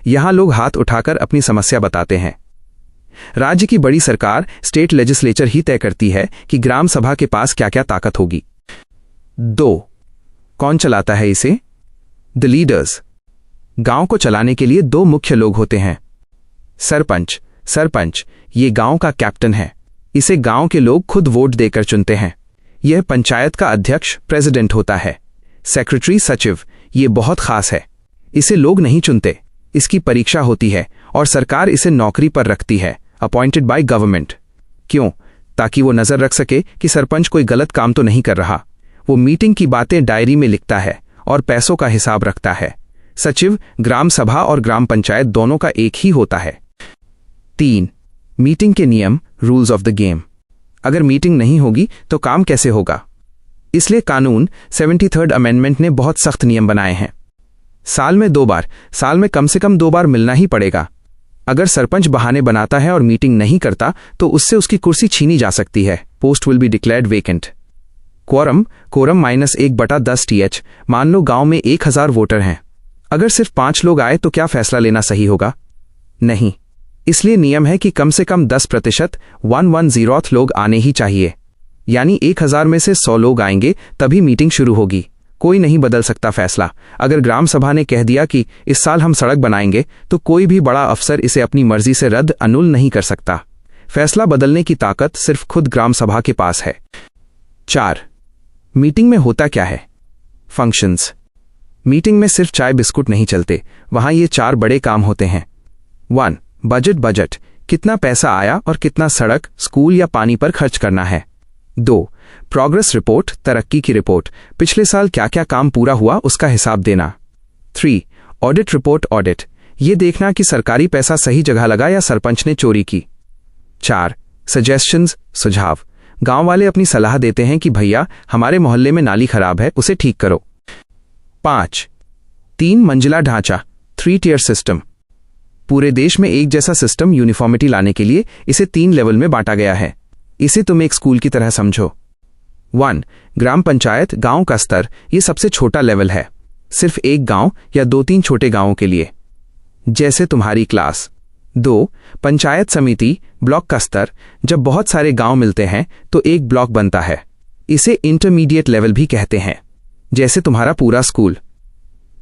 Speaker 1: यहां लोग हाथ उठाकर अपनी समस्या बताते हैं। राज्य की बड़ी सरकार स्टेट लेजिस्लेचर ही तय करती है कि ग्राम सभा के पास क्या क्या ताकत होगी। 2. कौन चलाता है इसे? The leaders. गांव को चलाने के लिए 2 मुख्य लोग होते हैं। सरपंच। सरपंच ये गांव का कैप्टन है। इसे गांव के लोग खुद वोट देकर चुनते हैं। यह पंचायत का अध्यक्ष प्रेसिडेंट होता है। सेक्रेटरी सचिव ये बहुत खास है। इसे लोग नहीं चुनते, इसकी परीक्षा होती है और सरकार इसे नौकरी पर रखती है, अपॉइंटेड बाय गवर्नमेंट। क्यों? ताकि वो नजर रख सके कि सरपंच कोई गलत काम तो नहीं कर रहा। वो मीटिंग की बातें डायरी में लिखता है और पैसों का हिसाब रखता है। सचिव ग्राम सभा और ग्राम पंचायत दोनों का एक ही होता है। 3. मीटिंग के नियम, रूल्स ऑफ द गेम। अगर मीटिंग नहीं होगी तो काम कैसे होगा? इसलिए कानून 73rd अमेंडमेंट ने बहुत सख्त नियम बनाए हैं। साल में 2 बार, साल में कम से कम 2 बार मिलना ही पड़ेगा। अगर सरपंच बहाने बनाता है और मीटिंग नहीं करता तो उससे उसकी कुर्सी छीनी जा सकती है। Post will be declared vacant. Quorum -1/10 TH। मान लो गांव में 1000 वोटर हैं। अगर सिर्फ 5 लोग आए तो क्या फैसला लेना सही होगा? नहीं। इसलिए नियम है कि कम से कम 10% 110th लोग आने ही चाहिए। यानी 1000 में से 100 लोग आएंगे तभी मीटिंग शुरू होगी। कोई नहीं बदल सकता फैसला। अगर ग्राम सभा ने कह दिया कि इस साल हम सड़क बनाएंगे तो कोई भी बड़ा अफसर इसे अपनी मर्जी से रद्द अनुल नहीं कर सकता। फैसला बदलने की ताकत सिर्फ खुद ग्राम सभा के पास है। 4. मीटिंग में होता क्या है? फंक्शंस। मीटिंग में सिर्फ चाय बिस्कुट नहीं चलते, वहां ये 4 बड़े काम होते हैं। 1. बजट। कितना पैसा आया और कितना सड़क, स्कूल या पानी पर खर्च करना है। 2. प्रोग्रेस रिपोर्ट, तरक्की की रिपोर्ट। पिछले साल क्या क्या काम पूरा हुआ उसका हिसाब देना। 3. Audit report, audit. ये देखना कि सरकारी पैसा सही जगह लगा या सरपंच ने चोरी की। 4. सजेशंस, सुझाव। गांव वाले अपनी सलाह देते हैं कि भैया हमारे मोहल्ले में नाली खराब है, उसे ठीक करो। 5. 3 मंजिला ढांचा, 3 tier सिस्टम। पूरे देश में एक जैसा सिस्टम यूनिफॉर्मिटी लाने के लिए इसे 3 लेवल में बांटा गया है। इसे तुम एक स्कूल की तरह समझो। 1. ग्राम पंचायत, गांव का स्तर। ये सबसे छोटा लेवल है, सिर्फ एक गांव या 2-3 छोटे गांवों के लिए, जैसे तुम्हारी क्लास। 2. पंचायत समिति, ब्लॉक का स्तर। जब बहुत सारे गांव मिलते हैं तो एक ब्लॉक बनता है। इसे इंटरमीडिएट लेवल भी कहते हैं, जैसे तुम्हारा पूरा स्कूल।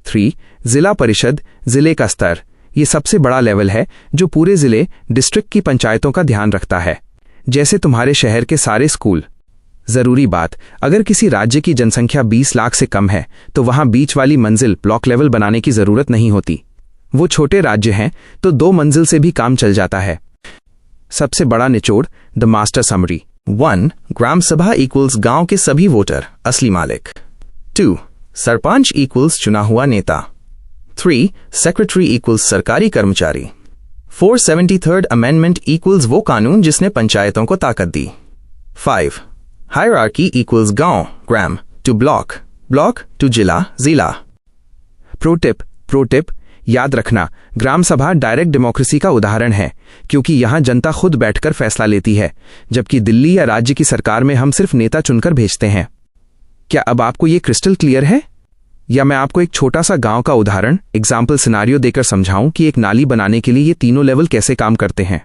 Speaker 1: 3. जिला परिषद, जिले का स्तर। ये सबसे बड़ा लेवल है जो पूरे जिले, डिस्ट्रिक्ट की पंचायतों का ध्यान रखता है, जैसे तुम्हारे शहर के सारे स्कूल। जरूरी बात, अगर किसी राज्य की जनसंख्या 20 लाख से कम है तो वहां बीच वाली मंजिल ब्लॉक लेवल बनाने की जरूरत नहीं होती। वो छोटे राज्य हैं तो 2 मंजिल से भी काम चल जाता है। सबसे बड़ा निचोड़, द मास्टर समरी।
Speaker 2: 1. ग्राम सभा इक्वल्स गांव के सभी वोटर, असली मालिक। 2. सरपंच इक्वल्स चुना हुआ नेता। 3. सेक्रेटरी इक्वल्स सरकारी कर्मचारी। 4. 73rd अमेंडमेंट इक्वल्स वो कानून जिसने पंचायतों को ताकत दी। 5. हायरार्की इक्वल्स गांव, ग्राम, टू ब्लॉक, ब्लॉक टू जिला, जिला।
Speaker 1: प्रो टिप, याद रखना, ग्राम सभा डायरेक्ट डेमोक्रेसी का उदाहरण है, क्योंकि यहां जनता खुद बैठकर फैसला लेती है, जबकि दिल्ली या राज्य की सरकार में हम सिर्फ नेता चुनकर भेजते हैं। क्या अब आपको ये क्रिस्टल क्लियर है? या मैं आपको एक छोटा सा गांव का उदाहरण, एग्जाम्पल सिनारियो देकर समझाऊं कि एक नाली बनाने के लिए ये तीनों लेवल कैसे काम करते हैं?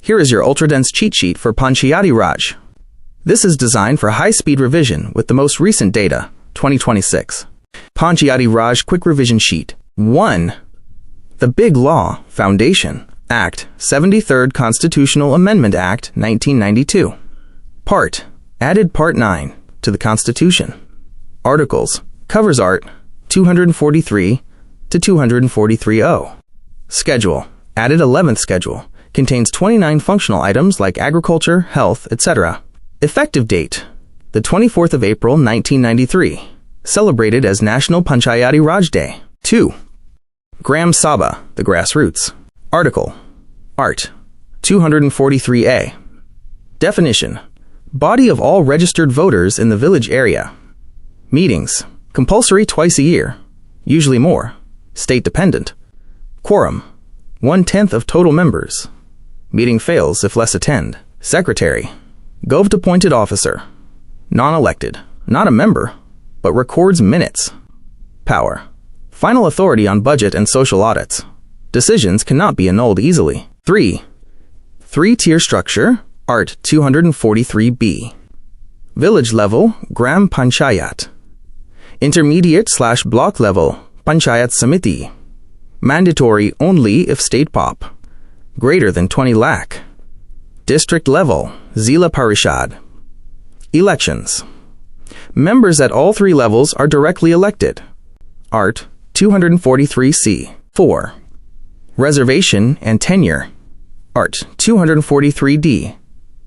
Speaker 2: Here is your ultra-dense cheat sheet for Panchayati Raj. This is designed for high-speed revision with the most recent data, 2026. Panchayati Raj Quick Revision Sheet. 1. The Big Law Foundation Act, 73rd Constitutional Amendment Act, 1992. Part. Added Part 9 to the Constitution. Articles. Covers Art. 243 to 243.0. Schedule. Added 11th Schedule. Contains 29 functional items like agriculture, health, etc. Effective date, the 24th of April, 1993. Celebrated as National Panchayati Raj Day. 2. Gram Sabha, the grassroots. Article. Art. 243A. Definition. Body of all registered voters in the village area. Meetings. Compulsory twice a year. Usually more. State dependent. Quorum. 1/10 of total members. Meeting fails if less attend. Secretary. Govt-appointed officer. Non-elected. Not a member, but records minutes. Power. Final authority on budget and social audits. Decisions cannot be annulled easily. 3. 3-tier structure. Art 243B. Village level, Gram Panchayat. Intermediate/block level, Panchayat Samiti. Mandatory only if state POP. Greater than 20 lakh. District level, Zila Parishad. Elections. Members at all 3 levels are directly elected. Art 243C. 4. Reservation and tenure. Art 243D.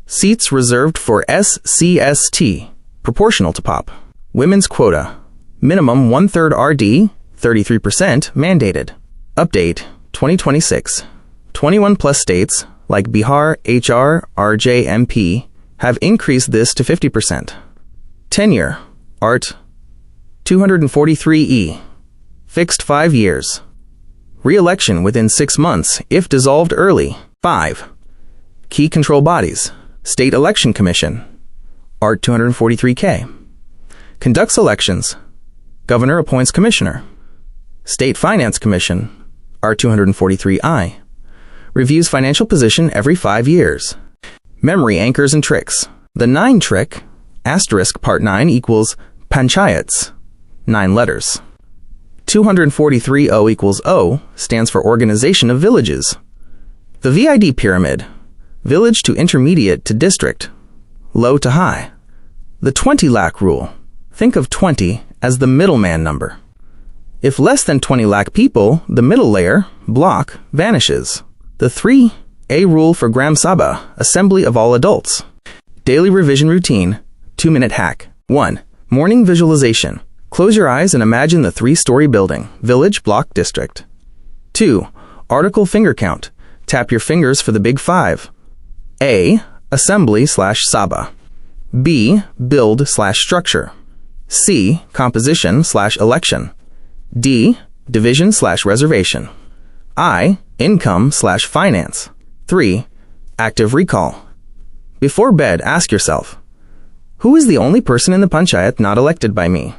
Speaker 2: Seats reserved for SCST, proportional to POP. Women's quota. Minimum 1/3 RD, 33% mandated. Update 2026. 21 plus states, like Bihar, HR, RJ, MP, have increased this to 50%. Tenure. Art 243E. Fixed 5 years. Re-election within 6 months if dissolved early. 5. Key control bodies. State Election Commission. Art 243K. Conducts elections. Governor appoints commissioner. State Finance Commission. Art 243I. Reviews financial position every 5 years. Memory anchors and tricks. The 9 trick, asterisk part 9 equals panchayats, 9 letters. 243O equals O stands for Organization of Villages. The VID pyramid, village to intermediate to district, low to high. The 20 lakh rule. Think of 20 as the middleman number. If less than 20 lakh people, the middle layer, block, vanishes. The 3A rule for Gram Sabha, assembly of all adults. Daily revision routine, 2-minute hack. 1. Morning visualization. Close your eyes and imagine the 3-story building, village, block, district. 2. Article finger count. Tap your fingers for the big 5. A. Assembly/Saba. B. Build/structure. C. Composition/election. D. Division/reservation. I. Income/finance. 3. Active recall. Before bed, ask yourself, who is the only person in the panchayat not elected by me?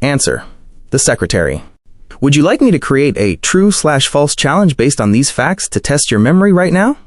Speaker 2: Answer: the secretary. Would you like me to create a true/false challenge based on these facts to test your memory right now?